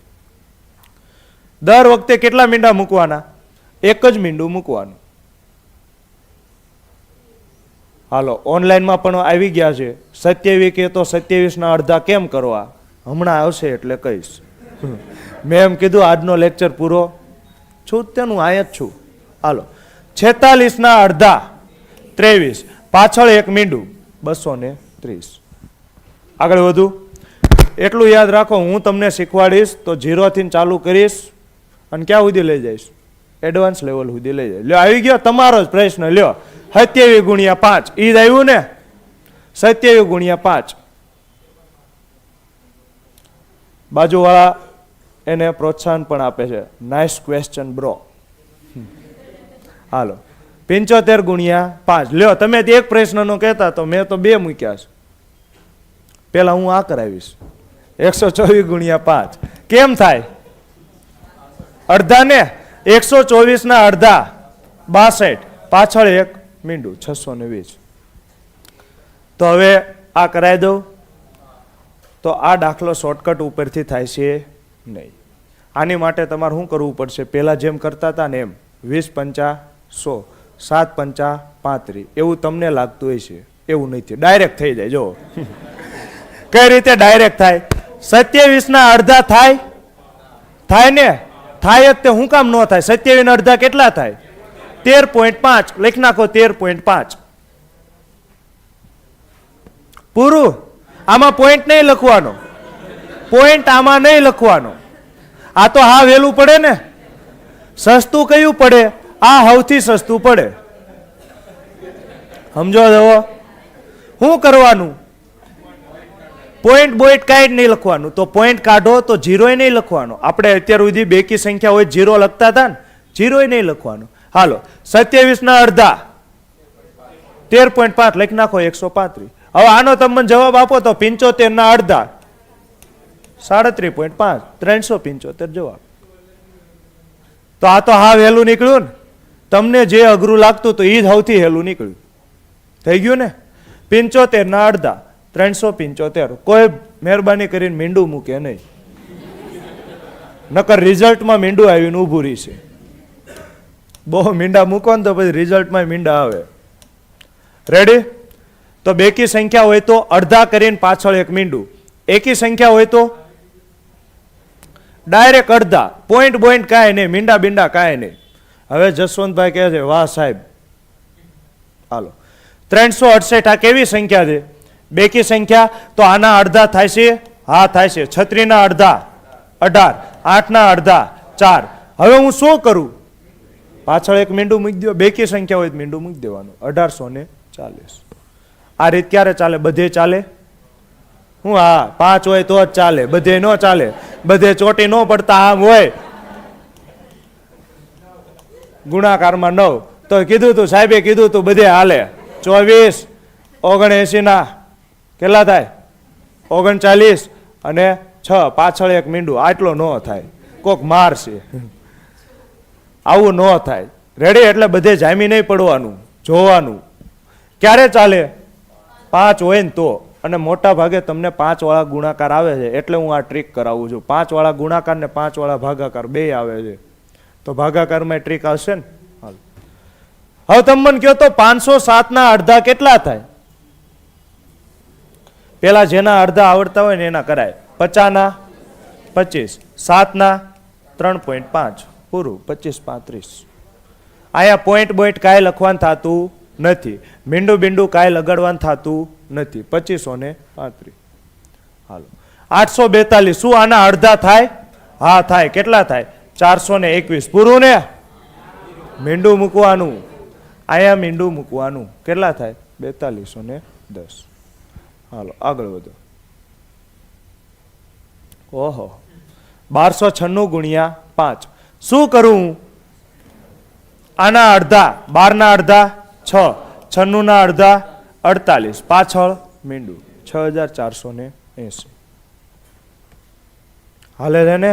દર વખતે કેટલા મીંડા મૂકવાના? 1 જ મીંડું મૂકવાનું. હાલો ઓનલાઈનમાં પણ આવી ગયા છે 27 કે તો 27 ના અડધા કેમ કરવા? હમણાં આવશે એટલે કહીશ. મેં એમ કીધું આજનો લેક્ચર પૂરો. છું તેનું આય જ છું. હાલો 46 ના અડધા 23, પાછળ 1 મીંડું 230. આગળ વધુ. એટલું યાદ રાખો, હું તમને શીખવાડીશ તો 0 થી ચાલુ કરીશ અને ક્યાં સુધી લઈ જઈશ? એડવાન્સ લેવલ સુધી લઈ જાય. લ્યો આવી ગયો તમારો જ પ્રશ્ન. લ્યો 27 ગુણ્યા 5. ઈ જ આવ્યું ને? 27 ગુણ્યા 5. બાજુવાળા એને પ્રોત્સાહન પણ આપે છે. Nice question bro. હાલો 75 ગુણ્યા 5. લ્યો તમે એક પ્રશ્નનો કહેતા તો મેં તો 2 મૂક્યા છે. પેલા હું આ કરાવીશ. 124 ગુણ્યા 5 કેમ થાય? અડધા ને? 124 ના અડધા 62, પાછળ 1 મીંડું 620. તો હવે આ કરાવી દઉં. તો આ દાખલો શોર્ટકટ ઉપરથી થાય છે નહીં. આની માટે તમારે શું કરવું પડશે? પહેલા જેમ કરતા હતા ને એમ 20 પંચા 100, 7 પંચા 35 એવું તમને લાગતું હોય છે. એવું નથી, ડાયરેક્ટ થઈ જાય. જો કઈ રીતે ડાયરેક્ટ થાય? 27 ના અડધા થાય? થાય ને? થાય જ તે. હું કામ ન થાય? 27 ના અડધા કેટલા થાય? 13.5. લખી નાખો 13.5. પૂરું. આમાં પોઈન્ટ નહીં લખવાનો. પોઈન્ટ આમાં નહીં લખવાનો. આ તો હા વહેલું પડે ને. સસ્તું કયું પડે? આ સૌથી સસ્તું પડે. સમજો દો. શું કરવાનું? પોઈન્ટ બોઈન્ટ કાંઈ નહીં લખવાનું. તો પોઈન્ટ કાઢો તો 0 નહીં લખવાનો. આપણે અત્યાર સુધી બેકી સંખ્યા હોય 0 લખતા હતા ને, 0 નહીં લખવાનું. હાલો 27 ના અડધા 13.5 લખી નાખો 135. હવે આનો તમે જવાબ આપો તો 75 ના અડધા 37.5, 375 જવાબ. તો આ તો હા વહેલું નીકળ્યું ને. તમને જે અઘરું લાગતું તો એ જ સૌથી વહેલું નીકળ્યું. થઈ ગયું ને? 75 ના અડધા 375. કોઈ મહેરબાની કરીને મીંડું મૂકે નહીં, નકર રિઝલ્ટમાં મીંડું આવીને ઊભું રહેશે. બહુ મીંડા મૂકો ને તો પછી રિઝલ્ટમાં મીંડા આવે. રેડી? તો બેકી સંખ્યા હોય તો અડધા કરીને પાછળ એક મીંડું, એકી સંખ્યા હોય તો ડાયરેક્ટ અડધા, પોઈન્ટ બોઈન્ટ કાંઈ નહીં, મીંડા બિંડા કાંઈ નહીં. હવે જસવંતભાઈ કહે છે વાહ સાહેબ. હાલો 368 આ કેવી સંખ્યા છે? બેકી સંખ્યા. તો આના અડધા થાય છે? હા થાય છે. 36 ના અડધા 18, 8 ના અડધા 4. હવે હું શું કરું? પાછળ એક મીંડું મૂકી દો. બેકી સંખ્યા હોય તો મીંડું મૂકી દેવાનું. 1840. આ રીત ક્યારે ચાલે? બધે ચાલે? હું હા 5 હોય તો જ ચાલે, બધે ન ચાલે. બધે ચોટી ન પડતા આમ હોય ગુણાકારમાં 9 તો કીધું તું સાહેબે કીધું તું બધે હાલે. 24 79 ના કેટલા થાય? 39 અને 6 પાછળ એક મીંડું. આટલો ન થાય, કોક મારશે. આવું ન થાય. રેડી? એટલે બધે જામી નહીં પડવાનું, જોવાનું ક્યારે ચાલે? 5 હોય ને તો. અને મોટા ભાગે તમને 5 વાળા ગુણાકાર આવે છે એટલે હું આ ટ્રીક કરાવું છું. 5 વાળા ગુણાકાર ને 5 વાળા ભાગાકાર બે આવે છે. તો ભાગાકારમાં ટ્રીક આવશે ને. હવે તમે મને કહો તો 507 ના અડધા કેટલા થાય? પેલા જેના અડધા આવડતા હોય ને એના કરાય. 50 ના 25, 7 ના 3.5 પૂરું, 25 35. અહીંયા પોઈન્ટ બોઈન્ટ કાંઈ લખવાનું થતું નથી, મીંડું બિંડું કાંઈ લગાડવાનું થતું નથી. 2535. હાલો 842. શું આના અડધા થાય? હા થાય. કેટલા થાય? 421. પૂરું ને? મીંડું મૂકવાનું, અહીંયા મીંડું મૂકવાનું. કેટલા થાય? 4210. હાલો આગળ વધો. ઓહો 1296 ગુણ્યા 5. શું કરું? આના અડધા 12 ના અડધા 6, 96 ના અડધા 48, પાછળ મીંડું 6480. હાલે છે ને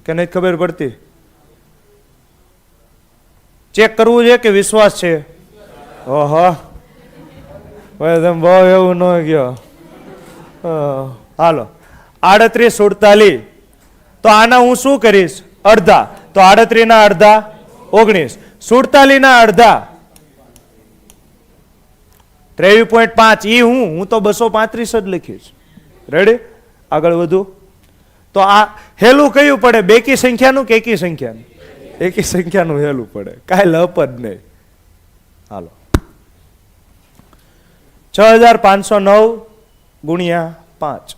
કે નહીં ખબર પડતી? ચેક કરવું છે કે વિશ્વાસ છે? ઓહો તમે બહુ એવું ન ગયો. હાલો 38 47. તો આના હું શું કરીશ? અડધા. તો 38 ના અડધા 19, 47 ના અડધા 23.5. ઈ હું તો 235 જ લખીશ. રેડી? આગળ વધુ. તો આ હેલું કયું પડે? બેકી સંખ્યાનું કે એકી સંખ્યાનું? એકી સંખ્યાનું હેલું પડે, કાંઈ લપ જ નહીં. હાલો 6509 ગુણ્યા 5.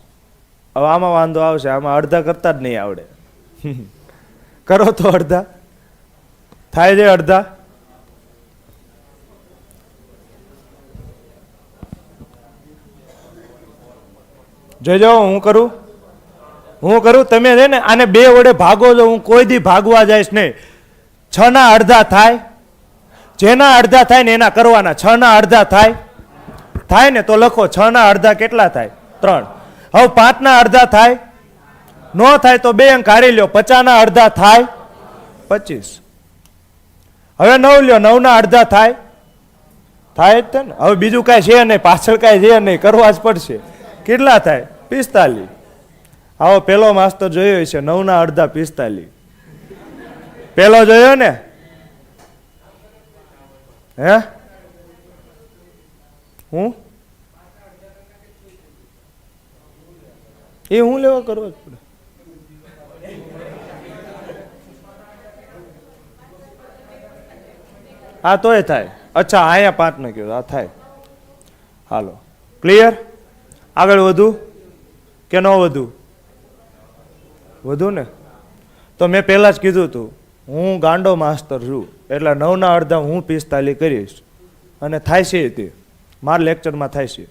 હવે આમાં વાંધો આવશે, આમાં અડધા કરતા જ નહીં આવડે. કરો તો અડધા થાય છે? અડધા જોજો. હું કરું તમે છે ને આને 2 વડે ભાગો છો. હું કોઈ દી ભાગવા જઈશ નહીં. 6 ના અડધા થાય? જેના અડધા થાય ને એના કરવાના. 6 ના અડધા થાય ને તો લખો 6 ના અડધા કેટલા થાય? 3. હવે 5 ના અડધા થાય? નો થાય તો 2 અંક હારી લ્યો. 50 ના અડધા થાય? 25. હવે 9 લ્યો. 9 ના અડધા થાય જ ને. હવે બીજું કાંઈ છે નહીં, પાછળ કાંઈ છે નહીં, કરવા જ પડશે. કેટલા થાય? 45. આવો પેલો માસ્ટર જોયો છે. 9 ના અડધા 45. પેલો જોયો ને? હે હું એ હું લેવા કરવો જ પડે. હા તોય થાય. અચ્છા અહીંયા 5 ને કયો, આ થાય. હાલો ક્લિયર? આગળ વધુ કે ન વધુ? વધુ ને? તો મેં પહેલા જ કીધું હતું હું ગાંડો માસ્ટર છું એટલે 9 ના અડધા હું 45 કરીશ. અને થાય છે તે મારા લેક્ચરમાં થાય છે,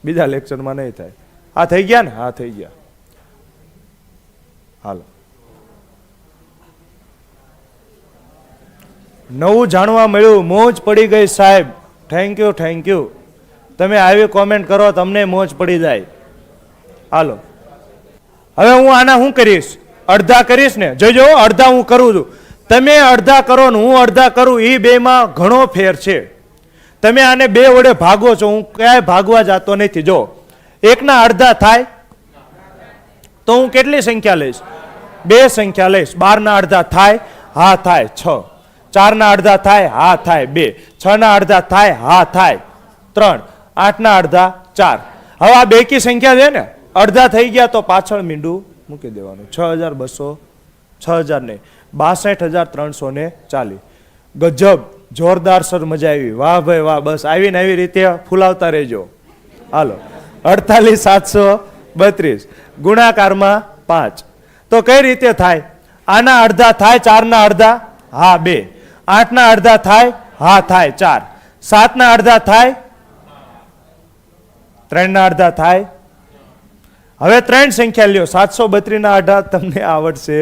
બીજા લેક્ચરમાં નહીં થાય. આ થઈ ગયા ને? હા થઈ ગયા. હાલો નવું જાણવા મળ્યું. મોજ પડી ગઈ સાહેબ. Thank you. તમે આવી કોમેન્ટ કરો તમને મોજ પડી જાય. હાલો હવે હું આના શું કરીશ? અડધા કરીશ ને. જોજો અડધા હું કરું છું. તમે અડધા કરો ને હું અડધા કરું, એ બેમાં ઘણો ફેર છે. તમે આને 2 વડે ભાગો છો, હું ક્યાંય ભાગવા જતો નથી. જો 1 ના અડધા થાય તો હું કેટલી સંખ્યા લઈશ? 2 સંખ્યા લઈશ. 12 ના અડધા થાય? હા થાય 6. 4 ના અડધા થાય, હા થાય 2, 6 ના અડધા થાય, હા થાય 3, 8 ના અડધા 4. હવે આ બેકી સંખ્યા છે ને, અડધા થઈ ગયા તો પાછળ મીંડું મૂકી દેવાનું. 6200, 6000 નહીં, 62,340. ગજબ, જોરદાર સર, મજા આવી. વાહ ભાઈ વાહ, બસ આવીને આવી રીતે ફૂલાવતા રહેજો. હાલો, 48,732 ગુણાકારમાં 5. તો કઈ રીતે થાય? આના અડધા થાય 4 ના અડધા, હા 2, 8 ના અડધા થાય, હા થાય 4, 7 ના અડધા થાય, 3 ના અડધા થાય. હવે 3 સંખ્યા લ્યો, 732 ના અડધા તમને આવડશે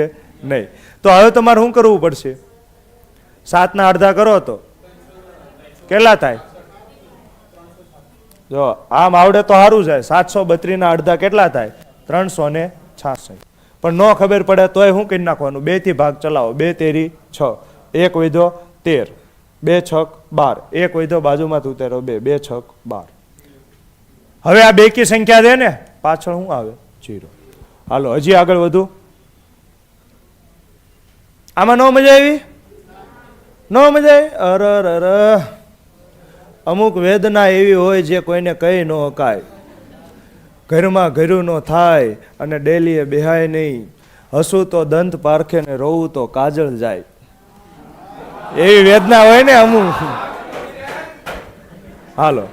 નહીં. તો હવે તમારે શું કરવું પડશે? 7 ના અડધા કરો તો કેટલા થાય? જો આમ આવડે તો સારું છે. 732 ના અડધા કેટલા થાય? 366. પણ ન ખબર પડે તોય શું કરી નાખવાનું? 2 થી ભાગ ચલાવો. 2 તેરી 6, 1 વધ્યો 13, 2 છક 12, 1 વધ્યો બાજુમાં ઉતારો 2, 2 છક 12. હવે આ બેકી સંખ્યા છે ને, પાછળ શું આવે? 0. હાલો હજી આગળ વધુ. આમાં ન મજા આવી? ન મજા આવી? અર અમુક વેદના એવી હોય જે કોઈને કહી ન શકાય. ઘરમાં ઘરું ન થાય અને ડેલીએ બેહાય નહીં. હસું તો દંત પારખે ને રોવું તો કાજળ જાય. એવી વેદના હોય ને અમુક. હાલો,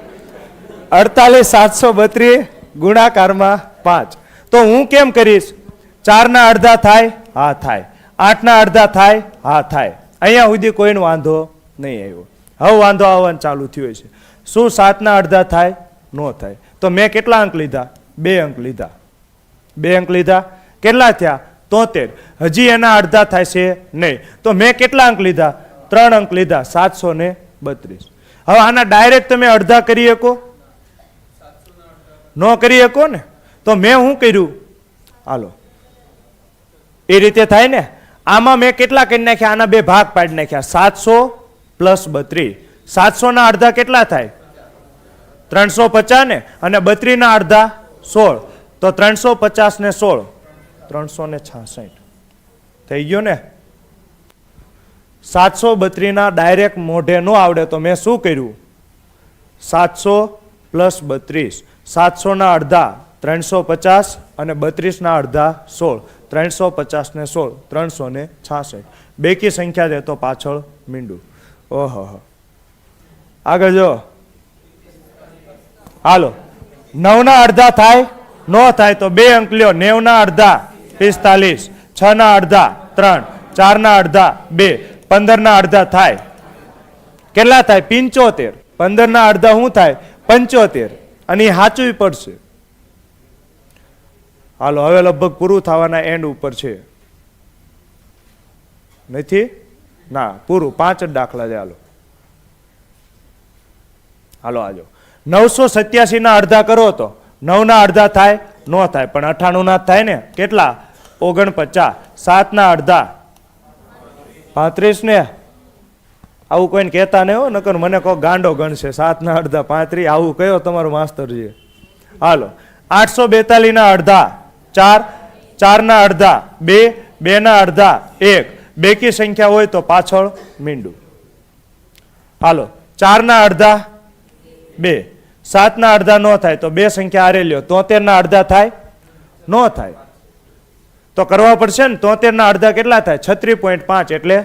48,732 ગુણાકારમાં 5. તો હું કેમ કરીશ? 4 ના અડધા થાય, હા થાય. 8 ના અડધા થાય, હા થાય. અહીંયા સુધી કોઈનો વાંધો નહીં આવ્યો. હવે વાંધો આવવાનું ચાલુ થયો છે. શું 7 ના અડધા થાય? નો થાય. તો મેં કેટલા અંક લીધા? 2 અંક લીધા. 2 અંક લીધા. કેટલા થયા? 73. હજી એના અડધા થાય છે નહીં. તો મેં કેટલા અંક લીધા? 3 અંક લીધા. 732. હવે આના ડાયરેક્ટ તમે અડધા કરી શકો? ન કરી શકો ને. તો મેં શું કર્યું? હાલો, એ રીતે થાય ને. આમાં મેં કેટલા કરી નાખ્યા? આના 2 ભાગ પાડી નાખ્યા. 700 પ્લસ 32. 700 ના અડધા કેટલા થાય? 350 ને, અને 32 ના અડધા 16. તો 350 ને 16, 366 થઈ ગયો ને. 732 ના ડાયરેક્ટ મોઢે ન આવડે તો મેં શું કર્યું? 700 પ્લસ 32. 700 ના અડધા 350 અને 32 ના અડધા 16. 350 ને 16, 366. બેકી સંખ્યા દે તો પાછળ મીંડું. ઓહો, આગળ જો. હાલો, 9 ના અડધા થાય? ન થાય. તો 2 અંક લ્યો. 90 ના અડધા 45, 6 ના અડધા 3, 4 ના અડધા 2, 15 ના અડધા થાય કેટલા થાય? 75. 15 ના અડધા શું થાય? 75. અને એ સાચું પડશે. હાલો, હવે લગભગ પૂરું થવાના એન્ડ ઉપર છે. નથી ના, પૂરું. 5 જ દાખલા છે. હાલો હાલો આજો. 987 ના અડધા કરો તો 9 ના અડધા થાય? ન થાય. પણ 98 ના થાય ને. કેટલા? 49. 7 ના અડધા 35 ને. આવું કોઈને કહેતા નહીં હો, નકર મને કોઈ ગાંડો ગણશે. 7 ના અડધા 35, આવું કયો તમારો માસ્તર છે. હાલો, 842 ના અડધા 4, 4 ના અડધા 2, 2 ના અડધા 1. બેકી સંખ્યા હોય તો પાછળ મીંડું. હાલો, 4 ના અડધા 2, 7 ના અડધા ન થાય તો 2 સંખ્યા આરે લ્યો. 73 ના અડધા થાય? ન થાય. તો કરવા પડશે ને. 73 ના અડધા કેટલા થાય? 36.5 એટલે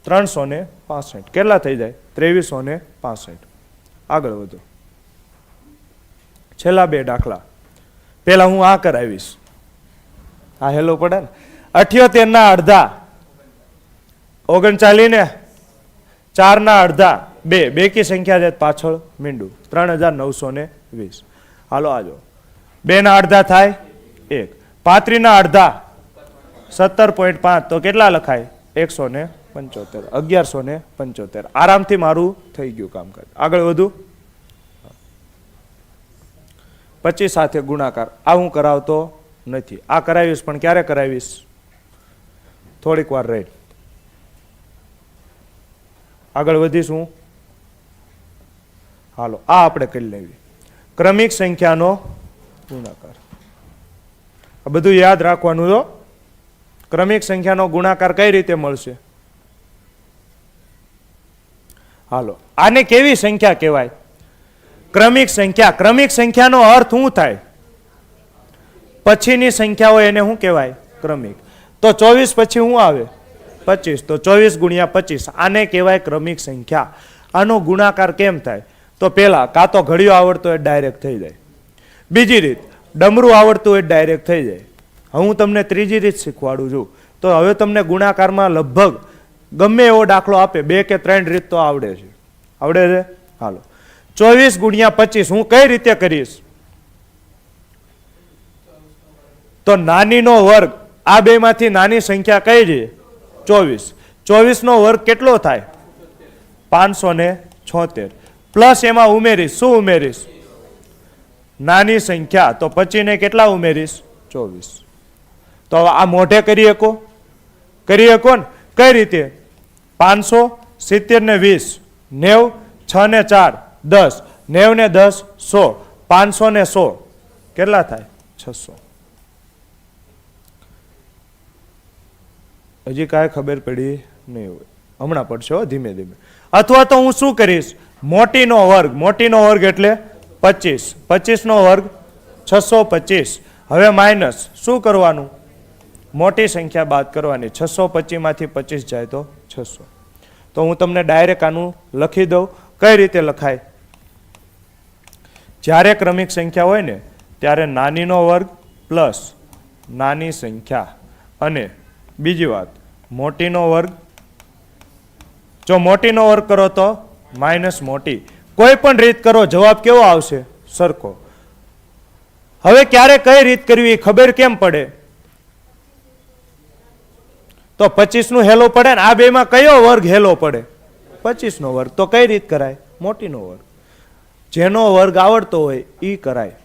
365. કેટલા થઈ જાય? 2365. આગળ વધો. છેલ્લા 2 દાખલા. પેલા હું આ કરાવીશ. આ હેલો પડે ને. 78 ના અડધા 39 ને. 4 ના અડધા 2. બેકી સંખ્યા છે પાછળ મીંડું. 3920. હાલો આજો. 2 ના અડધા થાય 1. 35 ના અડધા 17.5. તો કેટલા લખાય? 175. 1175. આરામથી મારું થઈ ગયું કામકાજ. આગળ વધુ. 25 સાથે ગુણાકાર. આ હું કરાવતો નથી. આ કરાવીશ, પણ ક્યારે કરાવીશ? થોડીક વાર રહી. આગળ વધીશું. હાલો, આ આપણે કરી લેવી. ક્રમિક સંખ્યાનો ગુણાકાર. આ બધું યાદ રાખવાનું. જો ક્રમિક સંખ્યાનો ગુણાકાર કઈ રીતે મળશે? હાલો, આને કેવી સંખ્યા કહેવાય? ક્રમિક સંખ્યા. ક્રમિક સંખ્યાનો અર્થ શું થાય? પછીની સંખ્યા હોય એને શું કહેવાય? ક્રમિક. તો 24 પછી શું આવે? 25. તો 24 ગુણ્યા 25 આને કહેવાય ક્રમિક સંખ્યા. આનો ગુણાકાર કેમ થાય? તો પેલા કાં તો ઘડિયો આવડતો હોય ડાયરેક્ટ થઈ જાય. બીજી રીત, ડમરું આવડતું હોય ડાયરેક્ટ થઈ જાય. હવે હું તમને ત્રીજી રીત શીખવાડું છું. તો હવે તમને ગુણાકારમાં લગભગ ગમે એવો દાખલો આપે 2 કે 3 રીત તો આવડે છે. આવડે છે? હાલો, 24 ગુણ્યા 25 હું કઈ રીતે કરીશ? તો નાનીનો વર્ગ, આ બે માંથી નાની સંખ્યા કઈ છે? 24. 24 નો વર્ગ કેટલો થાય? 576. પ્લસ એમાં ઉમેરીશ. શું ઉમેરીશ? નાની સંખ્યા. તો 25 ને કેટલા ઉમેરીશ? 24. તો આ મોઢે કરી શકો? કરી શકો ને? કઈ રીતે? 500, 70 ને 20, 90, 6 ને 4, 10, 90 ને 10, 100, 500 ને 100 કેટલા થાય? 600. હજી કાંઈ ખબર પડી નહીં હોય, હમણાં પડશે હો, ધીમે ધીમે. અથવા તો હું શું કરીશ? મોટીનો વર્ગ. મોટીનો વર્ગ એટલે 25. 25 નો વર્ગ 625. હવે માઇનસ શું કરવાનું? મોટી સંખ્યા બાદ કરવાની. 625 માંથી 25 જાય તો 600. તો હું તમને ડાયરેક્ટ આનું લખી દઉં. કઈ રીતે લખાય? જ્યારે ક્રમિક સંખ્યા હોય ને ત્યારે નાનીનો વર્ગ પ્લસ નાની સંખ્યા અને બીજી વાત મોટીનો વર્ગ. જો મોટીનો વર્ગ કરો તો માઇનસ મોટી. કોઈ પણ રીત કરો જવાબ કેવો આવશે? સરખો. હવે ક્યારે કઈ રીત કરવી ખબર કેમ પડે? તો 25 નું હેલો પડે ને આ બેમાં કયો વર્ગ હેલો પડે? 25 નો વર્ગ. તો કઈ રીત કરાય? મોટીનો વર્ગ. જેનો વર્ગ આવડતો હોય ઈ કરાય.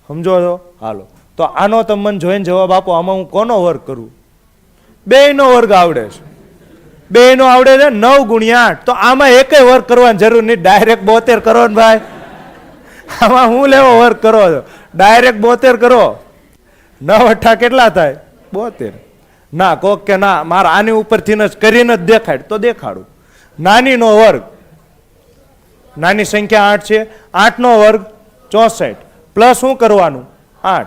સમજો છો? હાલો, તો આનો તમે જોઈને જવાબ આપો. આમાં હું કોનો વર્ગ કરું? બેયનો વર્ગ આવડે છે. બેયનો આવડે છે. 9 ગુણ્યા 8. તો આમાં એકેય વર્ગ કરવાની જરૂર નહીં, ડાયરેક્ટ 72 કરો ને ભાઈ. આમાં હું લેવો વર્ગ કરો છો? ડાયરેક્ટ 72 કરો. 9 8 કેટલા થાય? 72. ના કોક કે ના મારે આની ઉપરથી જ કરીને જ દેખાડ, તો દેખાડું. નાનીનો વર્ગ, નાની સંખ્યા 8 છે. 8 નો વર્ગ 64 પ્લસ શું કરવાનું? 8.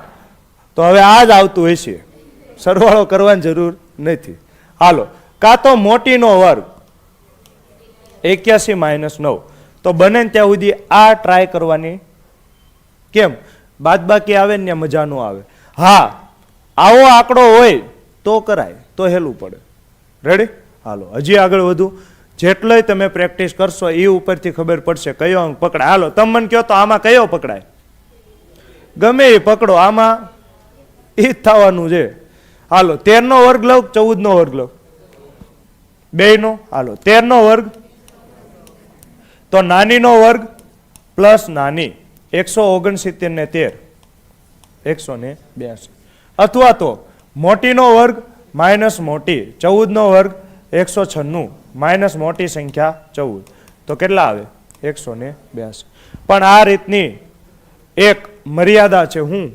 તો હવે આ જ આવતું હશે, સરવાળો કરવાની જરૂર નથી. હાલો, કાં તો મોટીનો વર્ગ 81 માઇનસ 9. તો બને ત્યાં સુધી આ ટ્રાય કરવાની. કેમ? બાદબાકી આવે ને મજા ન આવે. હા, આવો આંકડો હોય તો કરાય, તો હેલું પડે. રેડી? હાલો, હજી આગળ વધુ. જેટલોય તમે પ્રેક્ટિસ કરશો એ ઉપરથી ખબર પડશે કયો અંક પકડાય. હાલો, તમે મને કહો તો આમાં કયો પકડાય? ગમે એ પકડો, આમાં એ જ થવાનું છે. હાલો, 13 નો વર્ગ લઉં, 14 નો વર્ગ લઉં? બેયનો. હાલો, 13 નો વર્ગ તો નાનીનો વર્ગ પ્લસ નાની 169 ને 13 182. અથવા તો મોટીનો વર્ગ માઇનસ મોટી 14 નો વર્ગ 196 માઇનસ મોટી સંખ્યા 14. તો કેટલા આવે? 182. પણ આ રીતની એક મર્યાદા છે. હું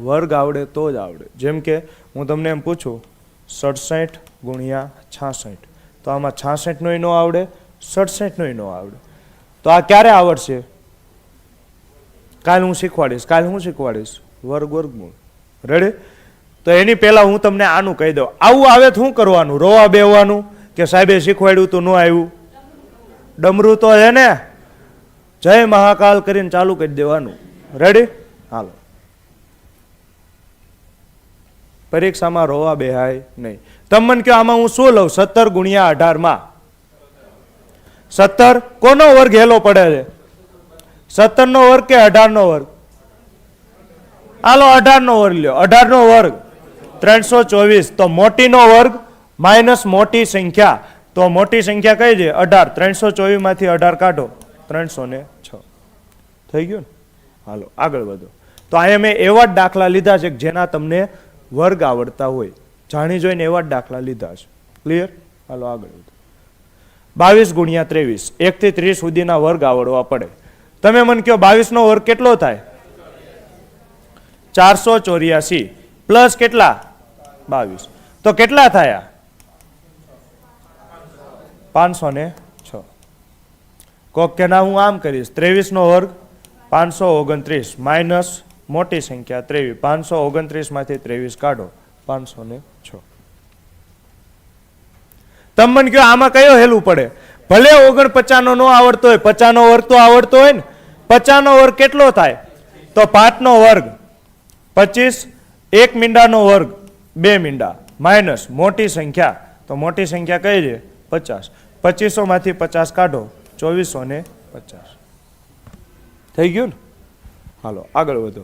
વર્ગ આવડે તો જ આવડે. જેમ કે હું તમને એમ પૂછું 67 ગુણ્યા 66. તો આમાં 66 નોય નો આવડે, 67 નોય નો આવડે. તો આ ક્યારે આવડશે? કાલ હું શીખવાડીશ. કાલ હું શીખવાડીશ વર્ગ વર્ગમૂળ. રેડી? તો એની પહેલા હું તમને આનું કહી દઉં. આવું આવે તો શું કરવાનું? રોવા બેવાનું કે સાહેબે શીખવાડ્યું તો ન આવ્યું? ડમરું તો છે ને, જય મહાકાલ કરીને ચાલુ કરી દેવાનું. રેડી? હાલો, પરીક્ષામાં રોવા બેહાય નહીં. તમે મને કહો આમાં હું શું લઉં? 17 ગુણ્યા 18 માં 17 કોનો વર્ગ હેલો પડે છે? 17 નો વર્ગ કે 18 નો વર્ગ? હાલો 18 નો વર્ગ લ્યો. 18 નો વર્ગ 324. તો મોટીનો વર્ગ માઇનસ મોટી સંખ્યા. તો મોટી સંખ્યા કઈ છે? 18. 324 માંથી 18 કાઢો, 306 થઈ ગયું ને? હાલો આગળ વધો. તો અહીંયા મેં એવા જ દાખલા લીધા છે જેના તમને વર્ગ આવડતા હોય, જાણી જોઈને એવા જ દાખલા લીધા છે. ક્લિયર? હાલો આગળ વધો. 22 ગુણ્યા 23. 1 થી 30 સુધીના વર્ગ આવડવા પડે. તમે મને કહો 22 નો વર્ગ કેટલો થાય? 484 પ્લસ કેટલા? 22. તો કેટલા થયા? 506. કોક કે ના હું આમ કરીશ 23 નો વર્ગ 529 માઇનસ મોટી સંખ્યા 23. 529 માંથી 23 કાઢો 506. તમે મને કહો આમાં કયો હેલું પડે? ભલે 49 નો આવડતો હોય, 50 નો વર્ગ તો આવડતો હોય ને. 50 નો વર્ગ કેટલો થાય? તો 5 નો વર્ગ 25, 1 મીંડાનો વર્ગ 2 મીંડા માઇનસ મોટી સંખ્યા. તો મોટી સંખ્યા કઈ છે? 50. 2500 માંથી 50 કાઢો 2450. થઈ ગયું ને? હાલો આગળ વધો.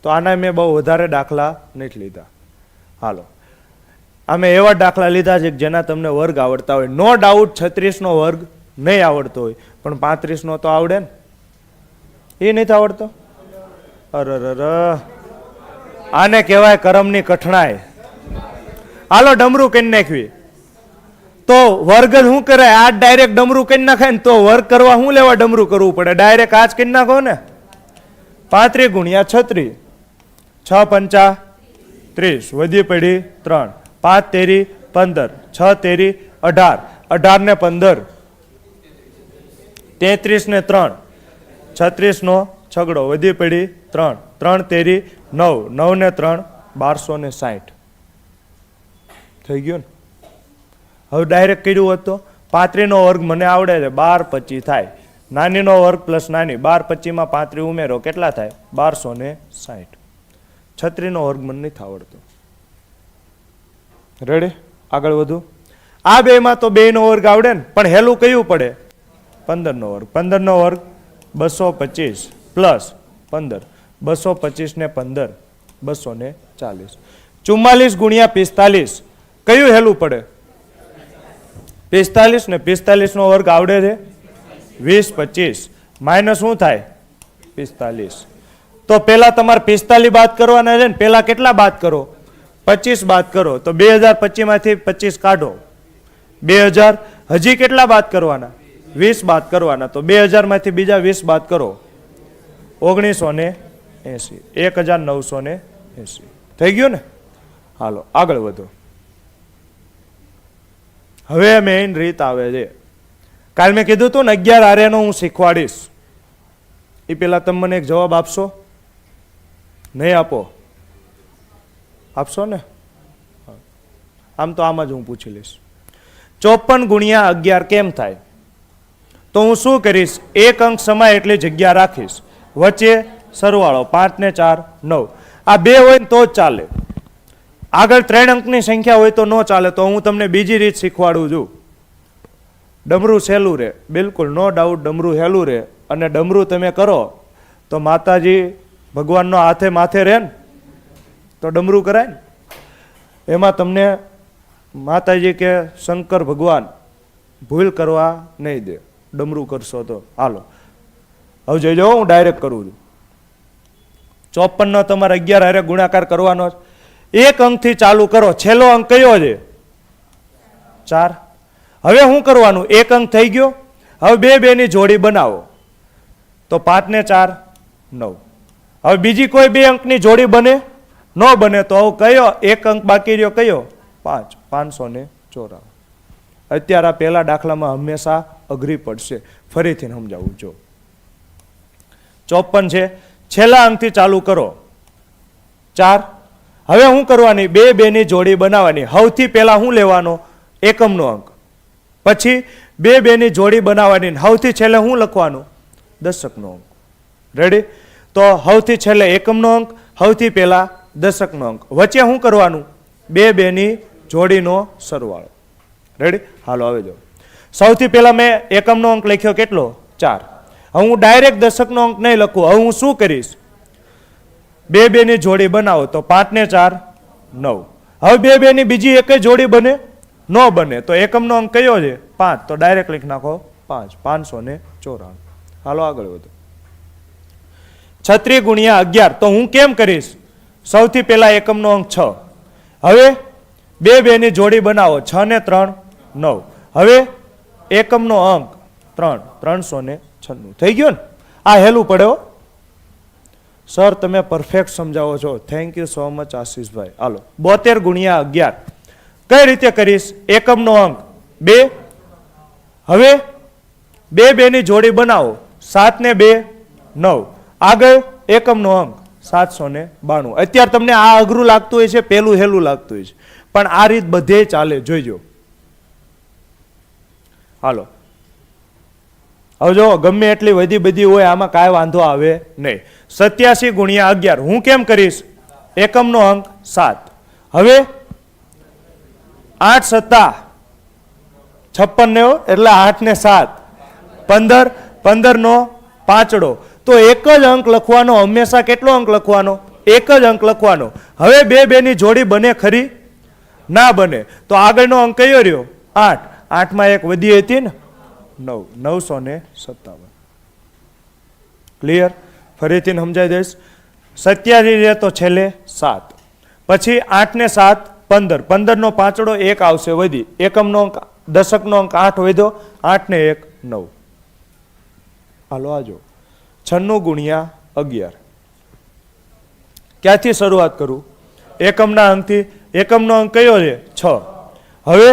તો આના મેં બહુ વધારે દાખલા નથી લીધા. હાલો અમે એવા દાખલા લીધા છે જેના તમને વર્ગ આવડતા હોય. નો ડાઉટ 36 નો વર્ગ નહીં આવડતો હોય, પણ 35 નો તો આવડે ને. એ નથી આવડતો? અરે આને કહેવાય કરમની કઠણાઈ. હાલો ડમરું કરી નાખવી તો વર્ગ જ શું કરે? આ ડાયરેક્ટ ડમરું કરી નાખે ને તો વર્ગ કરવા શું લેવા ડમરું કરવું પડે? ડાયરેક્ટ આ જ કરી નાખો ને. 35 ગુણ્યા 36, 6 પંચા 30, વધી પડી 3, 5 તેરી 15, 6 તેરી 18, 18 ને 15 33 ને 3 36 નો છગડો, વધી પડી 3, 3 તેરી 9, 9 ને 3 1260. થઈ ગયું ને? હવે ડાયરેક્ટ કર્યું હોત તો 35 નો વર્ગ મને આવડે છે 1225 થાય. નાની નો વર્ગ પ્લસ નાની 1225 માં 35 ઉમેરો કેટલા થાય? 1260. 36 નો વર્ગ મને નથી આવડતો. રેડી? આગળ વધુ. આ બે માં તો 2 નો વર્ગ આવડે ને, પણ હેલું કયું પડે? 15 નો વર્ગ. 15 નો વર્ગ 225 પ્લસ 15, 225 ને 15 240. 44 ગુણ્યા 45 કયું હેલું પડે? 45 ને 45 નો વર્ગ આવડે છે 20, 25 માઇનસ શું થાય? 45. તો પેલા તમારે 45 બાદ કરવાના છે ને. પેલા કેટલા બાદ કરો? 25 બાદ કરો. તો 2025 માંથી 25 કાઢો 2000. હજી કેટલા બાદ કરવાના? 20 બાદ કરવાના. તો 2000 માંથી બીજા 20 બાદ કરો 1980, 1980. થઈ ગયું ને? હાલો આગળ વધો. હવે મેઇન રીત આવે છે. કાલ મેં કીધું હતું ને 11 આર્યનો હું શીખવાડીશ. એ પેલા તમે મને એક જવાબ આપશો? નહીં આપો? આપશો ને? આમ તો આમાં જ હું પૂછી લઈશ. 54 ગુણ્યા 11 કેમ થાય? તો હું શું કરીશ? એક અંક સમાય એટલી જગ્યા રાખીશ, વચ્ચે સરવાળો 5 ને 4 9. આ 2 હોય ને તો જ ચાલે. આગળ 3 અંકની સંખ્યા હોય તો ન ચાલે. તો હું તમને બીજી રીત શીખવાડું છું. ડમરું સહેલું રહે, બિલકુલ નો ડાઉટ ડમરું સહેલું રહે. અને ડમરું તમે કરો તો માતાજી ભગવાનનો હાથે માથે રહે ને તો ડમરું કરાય ને. એમાં તમને માતાજી કે શંકર ભગવાન ભૂલ કરવા નહીં દે ડમરું કરશો તો. હાલો હવે જોઈ જાઓ, હું ડાયરેક્ટ કરું છું. 54 નો તમારે 11 હારે ગુણાકાર કરવાનો. એક અંકથી ચાલુ કરો. છેલ્લો અંક કયો છે? 4. હવે શું કરવાનું? એક અંક થઈ ગયો. હવે બે ની જોડી બનાવો. તો 5 ને 4 9. હવે બીજી કોઈ 2 અંકની જોડી બને? ન બને. તો હવે કયો એક અંક બાકી રહ્યો? કયો? 5. 554. અત્યારે આ પહેલા દાખલામાં હંમેશા અઘરી પડશે. ફરીથી સમજાવું જો. 54 છે, છેલ્લા અંકથી ચાલુ કરો 4. હવે શું કરવાની? 2 ની જોડી બનાવવાની. સૌથી પહેલા શું લેવાનો? એકમનો અંક. પછી 2 ની જોડી બનાવવાની. સૌથી છેલ્લે શું લખવાનું? દશકનો અંક. રેડી? તો સૌથી છેલ્લે એકમનો અંક, સૌથી પહેલા દશકનો અંક. વચ્ચે શું કરવાનું? 2 ની જોડીનો સરવાળો. રેડી? હાલો હવે જો. સૌથી પહેલા મેં એકમનો અંક લખ્યો કેટલો? 4. હવે હું ડાયરેક્ટ દશકનો અંક નહીં લખું. હવે હું શું કરીશ? 2 ની જોડી બનાવો. તો 5 ને 4 9. હવે 2 ની બીજી એક જોડી બને? ન બને. તો એકમનો અંક કયો છે? 5. તો ડાયરેક્ટ લખી નાખો 5. 594. હાલો આગળ વધો. 36 ગુણ્યા 11 તો હું કેમ કરીશ? સૌથી પહેલા એકમનો અંક 6. હવે 2 ની જોડી બનાવો. 6 ને 3 9. હવે એકમનો અંક 3 396. થઈ ગયું ને? આ હેલું પડે હો. સર તમે પરફેક્ટ સમજાવો છો. Thank you so much Ashishbhai. હાલો 72 ગુણ્યા 11 કઈ રીતે કરીશ? એકમનો અંક 2. હવે 2 2 ની જોડી બનાવો 7 ને 2 9. આગળ એકમનો અંક 792. અત્યારે તમને આ અઘરું લાગતું હોય છે, પેલું હેલું લાગતું હોય છે, પણ આ રીત બધે ચાલે, જોઈજો. હાલો હવે જો ગમે એટલી વધી બધી હોય આમાં કાંઈ વાંધો આવે નહીં. 87 ગુણ્યા 11 હું કેમ કરીશ? એકમનો અંક 7. હવે 8 સત્તા 56 એટલે 8 ને 7 15 15 નો પાંચડો. તો એક જ અંક લખવાનો, હંમેશા કેટલો અંક લખવાનો? એક જ અંક લખવાનો. હવે 2 2 ની જોડી બને ખરી? ના બને. તો આગળનો અંક કયો રહ્યો? 8. 8 માં એક વધી હતી ને 9. 957. ક્લિયર? ફરીથી સમજાઈ દઈશ. 87 રહે તો છેલ્લે 7. પછી 8 ને 7 15. 15 નો પાંચડો 1 આવશે વધી. એકમનો અંક દશકનો અંક 8 વધ્યો. 8 ને 1 9. હાલો આજો 96 ગુણ્યા 11. ક્યાંથી શરૂઆત કરું? એકમના અંકથી. એકમનો અંક કયો છે? 6. હવે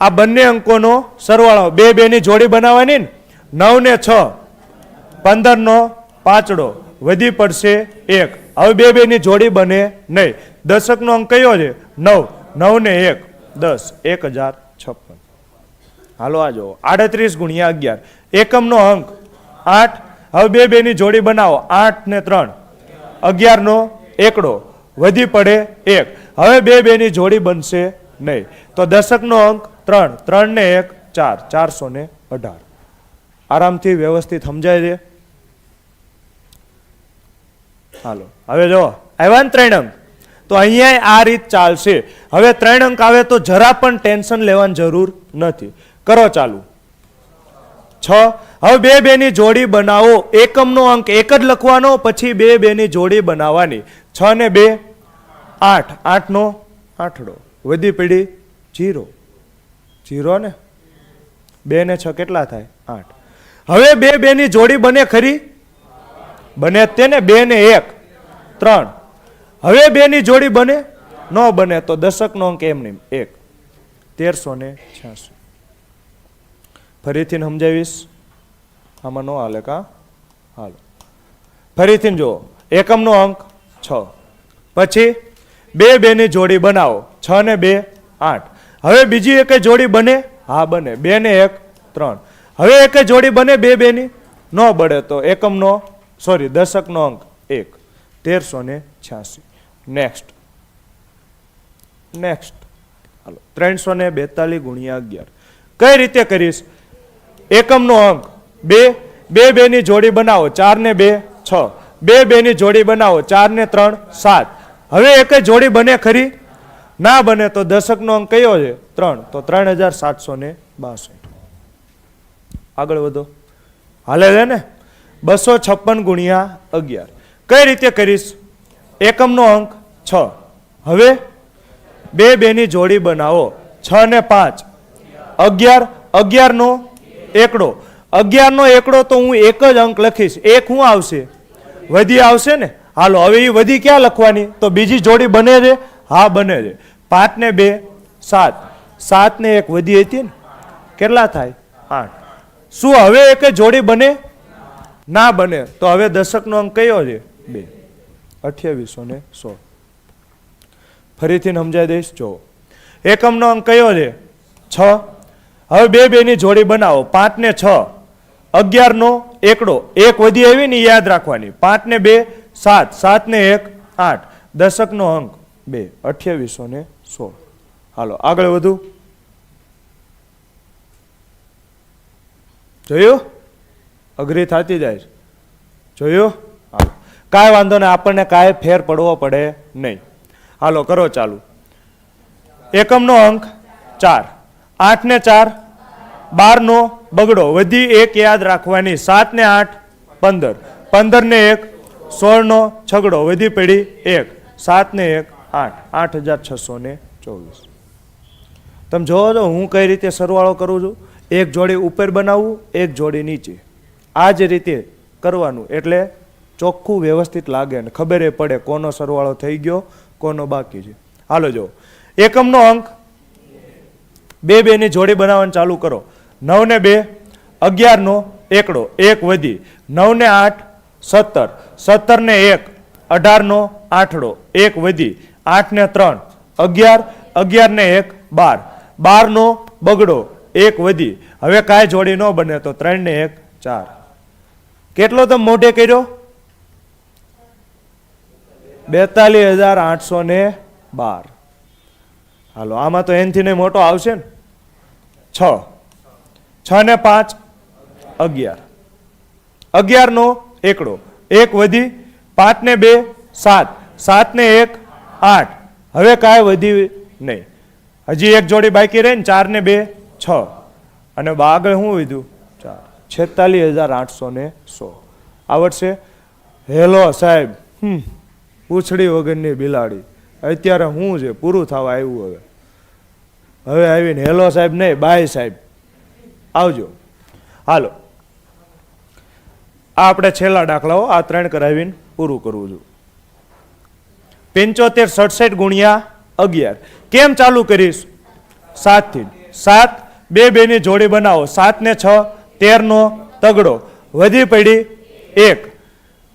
આ બંને અંકોનો સરવાળો 2 2 ની જોડી બનાવવાની ને. 9 ને 6 15 નો પાંચડો વધી પડશે 1. હવે 2 2 ની જોડી બને નહીં. દશકનો અંક કયો છે? 9. 9 ને 1 10. 1056. હાલો આ જો 38 ગુણ્યા 11. એકમનો અંક 8. હવે 2 2 ની જોડી બનાવો. 8 ને 3 11 નો એકડો વધી પડે 1. હવે 2 2 ની જોડી બનશે નહીં. તો દશકનો અંક 3. 3 ને 1 4. 418. આરામથી વ્યવસ્થિત સમજાય છે. હાલો હવે જો આવ્યા ને 3 અંક. તો અહીંયા આ રીત ચાલશે. હવે 3 અંક આવે તો જરા પણ ટેન્શન લેવાની જરૂર નથી. કરો ચાલુ. 6. હવે 2 2 ની જોડી બનાવો. એકમનો અંક એક જ લખવાનો, પછી 2 2 ની જોડી બનાવવાની. 6 ને 2 8. 8 નો આઠડો વધી પડી 0. 0 ને 2 ને 6 કેટલા થાય? 8. હવે 2 2 ની જોડી બને ખરી? બને તેને. 2 ને 1 3. હવે 2 ની જોડી બને? ન બને. તો દશકનો અંક એમ નહીં 1. 1386. ફરીથી સમજાવીશ. આમાં નો હાલે કા? હાલો ફરીથી જુઓ. એકમનો અંક 6. પછી 2 2 ની જોડી બનાવો. 6 ને 2 8. હવે બીજી એક જોડી બને? હા બને. 2 ને 1 3. હવે એક જોડી બને 2 2 ની? ન બને. તો એકમનો દશકનો અંક 1. 1386. નેક્સ્ટ. હાલો 342 ગુણ્યા 11. કઈ રીતે કરીશ? એકમનો અંક 2. 2 2 ની જોડી બનાવો. 4 ને 2 6. 2 2 ની જોડી બનાવો. 4 ને 3 7. હવે એક જોડી બને ખરી? ના બને. તો દશકનો અંક કયો છે? 3. તો 3762. આગળ વધો. હાલે છે ને? 256 ગુણ્યા 11. કઈ રીતે કરીશ? એકમનો અંક 6. હવે 2 2 ની જોડી બનાવો. 6 ને 5 11. 11 નો એકડો. 11 નો એકડો તો હું એક જ અંક લખીશ. એક શું આવશે? વધી આવશે ને. હાલો હવે એ વધી ક્યાં લખવાની? તો બીજી જોડી બને છે? હા બને છે. 5 ને 2 7. 7 ને 1 વધી હતી ને. કેટલા થાય? 8. શું હવે એક જોડી બને? ના બને. તો હવે દશકનો અંક કયો છે? 2. 2816. ફરીથી સમજાઈ દઈશ. જો એકમનો અંક કયો છે? 6. હવે 2 2 ની જોડી બનાવો. 5 ને 6 11 નો એકડો 1 વધી આવી ને યાદ રાખવાની. 5 ને 2 7. 7 ને 1 8. દશકનો અંક 2. 2816. હાલો આગળ વધુ. જોયું? અઘરી થતી જાય. જોયું? હાલો કાંઈ વાંધો નહીં. આપણને કાંઈ ફેર પડવો પડે નહીં. હાલો કરો ચાલુ. એકમનો અંક 4. 8 ને 4 12 નો બગડો વધી 1 યાદ રાખવાની. 7 ને 8 15. 15 ને 1 16 નો છગડો વધી પડી 1. 7 ને 1 8. 8624. તમે જોવો છો હું કઈ રીતે સરવાળો કરું છું? એક જોડી ઉપર બનાવવું, એક જોડી નીચે. આ જ રીતે કરવાનું. એટલે ચોખ્ખું વ્યવસ્થિત લાગે અને ખબર પડે કોનો સરવાળો થઈ ગયો, કોનો બાકી છે. હાલો જો એકમનો અંક બે બેની જોડી બનાવવાનું ચાલુ કરો. 9 ને 2 11 નો એકડો 1 વધી. 9 ને 8 17. 17 ને 1 18 નો આઠડો 1 વધી. 8 ને 3 11. 11 ને 1 12. 12 નો બગડો 1 વધી. હવે કાંઈ જોડી ન બને તો 3 ને 1 4. કેટલો તમે મોઢે કર્યો? 42,812. હાલો આમાં તો એનથી ને મોટો આવશે ને. 6. 6 ને 5 11. 11 નો એકડો 1 વધી. 5 ને 2 7. 7 ને 1 8. હવે કાંઈ વધી નહીં. હજી એક જોડી બાકી રહી ને. 4 ને 2 6. અને આગળ શું વધ્યું? 4. 46,816. આવડશે? હેલો સાહેબ. પૂંછડી વગરની બિલાડી. અત્યારે શું છે? પૂરું થવા આવ્યું. હવે આવીને હેલો સાહેબ નહીં, બાય સાહેબ. આવજો. હાલો આ આપણે છેલ્લા દાખલાઓ આ 3 કરાવીને પૂરું કરવું છું. 75 67 ગુણ્યા 11. કેમ ચાલુ કરીશ? 7 થી. 7 બે બેની જોડી બનાવો. 7 ને 6 13 નો તગડો વધી પડી 1.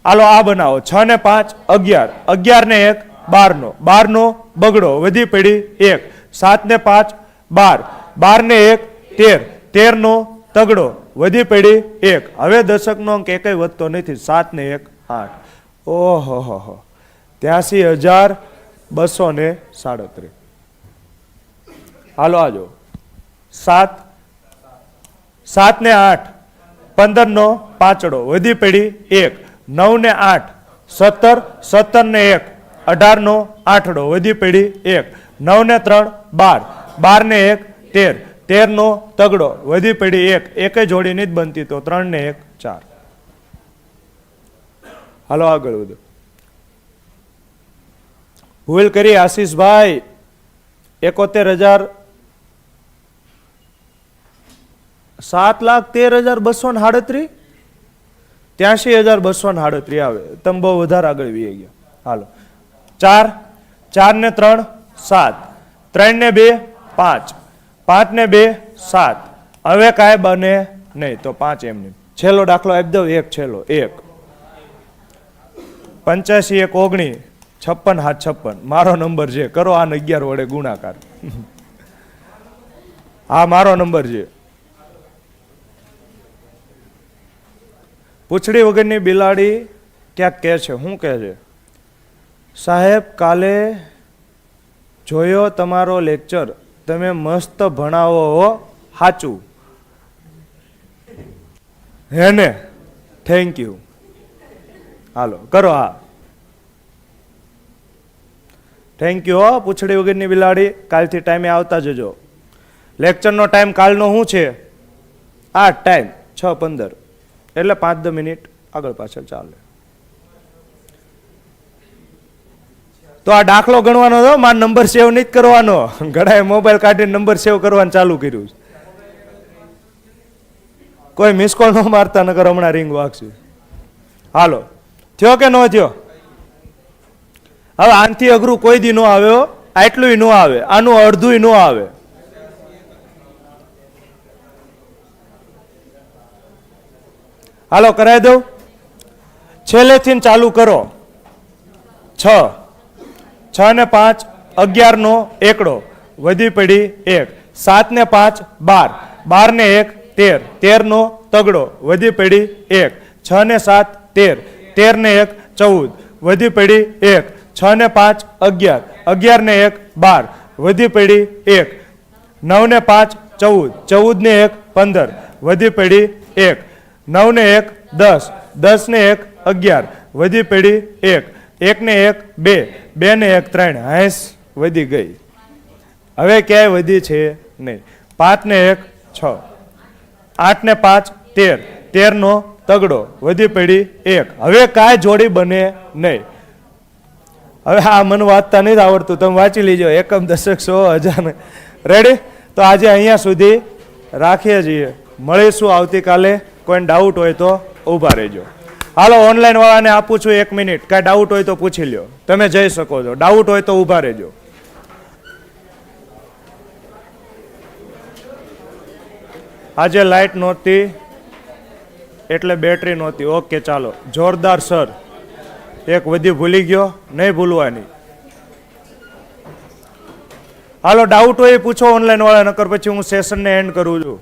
હાલો આ બનાવો. 6 ને 5 11. 11 ને 1 12 નો. 12 નો બગડો વધી પડી 1. 7 ને 5 12. 12 ને 1 13. 13 નો તગડો વધી પડી 1. હવે દશકનો અંક એકેય વધતો નથી. 7 ને 1 8. ઓહો હો હો 83,237. હાલો આજો. 7 7 ને 8 15 નો પાંચડો વધી પડી 1. 9 ને 8 17. 17 ને 1 18 નો આઠડો વધી પડી 1. 9 ને 3 12. 12 ને 1 13. 13 નો તગડો વધી પડી 1. એકે જોડી નથી બનતી તો 3 ને 1 4. હાલો આગળ વધો. ભૂલ કરી આશીષભાઈ. 71,000 7,13,238. 83,238 આવે. તમે બહુ વધારે આગળ વી ગયા. હાલો 4. 4 ને 3 7. 3 ને 2 5. 5 ને 2 7. હવે કાંઈ બને નહીં તો 5 એમને. છેલ્લો દાખલો આપી દઉં. એક છેલ્લો 1. 85 1 19. 56 7 56. મારો નંબર છે. કરો આ 11 વડે ગુણાકાર. આ મારો નંબર છે. પૂંછડી વગરની બિલાડી ક્યાંક કહે છે. શું કહે છે? સાહેબ કાલે જોયો તમારો લેક્ચર. તમે મસ્ત ભણાવો હો. સાચું હે ને? Thank you. હાલો કરો. હા થેન્ક યુ હો પૂંછડી વગરની બિલાડી. કાલથી ટાઈમે આવતા જજો. લેક્ચરનો ટાઈમ કાલનો શું છે? આ ટાઈમ 6:15 એટલે 5-10 મિનિટ આગળ પાછળ ચાલે. તો આ દાખલો ગણવાનો હતો. મારો નંબર સેવ નહીં કરવાનો. ઘણાએ મોબાઈલ કાઢીને નંબર સેવ કરવાનું ચાલુ કર્યું. કોઈ મિસ કોલ ન મારતા, નકર હમણાં રિંગ વાગશે. હાલો થયો કે ન થયો? હવે આનથી અઘરું કોઈ દી ન આવ્યો. આટલું ન આવે. આનું અડધું ન આવે. હાલો કરાવી દઉં. છેલ્લેથી ચાલુ કરો. 6. 6 ને 5 11 નો એકડો વધી પડી 1. 7 ને 5 12. 12 ને 1 13. 13 નો તગડો વધી પડી 1. 6 ને 7 13. 13 ને 1 14 વધી પડી 1. 6 ને 5 11. 11 ને 1 12 વધી પડી 1. 9 ને 5 14. 14 ને 1 15 વધી પડી 1. 9 ને 1 10. 10 ને 1 11 વધી પડી 1. 1 ને 1 2. 2 ને 1 3. હાઈસ વધી ગઈ. હવે ક્યાંય વધી છે નહીં. 5 ને 1 6. 8 ને 5 13. 13 નો તગડો વધી પડી 1. હવે કાંઈ જોડી બને નહીં. હવે આ મને વાંચતા નથી આવડતું. તમે વાંચી લીજો. એકમ દશક 100 1000. રેડી? તો આજે અહીંયા સુધી રાખીએ છીએ. મળીશું આવતીકાલે. કોઈ ડાઉટ હોય તો ઊભા રહેજો. હાલો ઓનલાઈન વાળાને આપું છું 1 મિનિટ. કાંઈ ડાઉટ હોય તો પૂછી લ્યો. તમે જઈ શકો છો. ડાઉટ હોય તો ઊભા રહેજો. આજે લાઇટ નહોતી એટલે બેટરી નહોતી. ઓકે ચાલો, જોરદાર સર. એક વધી ભૂલી ગયો, નહીં ભૂલવાની. હાલો ડાઉટ હોય એ પૂછો ઓનલાઈન વાળા, નકર પછી હું સેશનને એન્ડ કરું છું.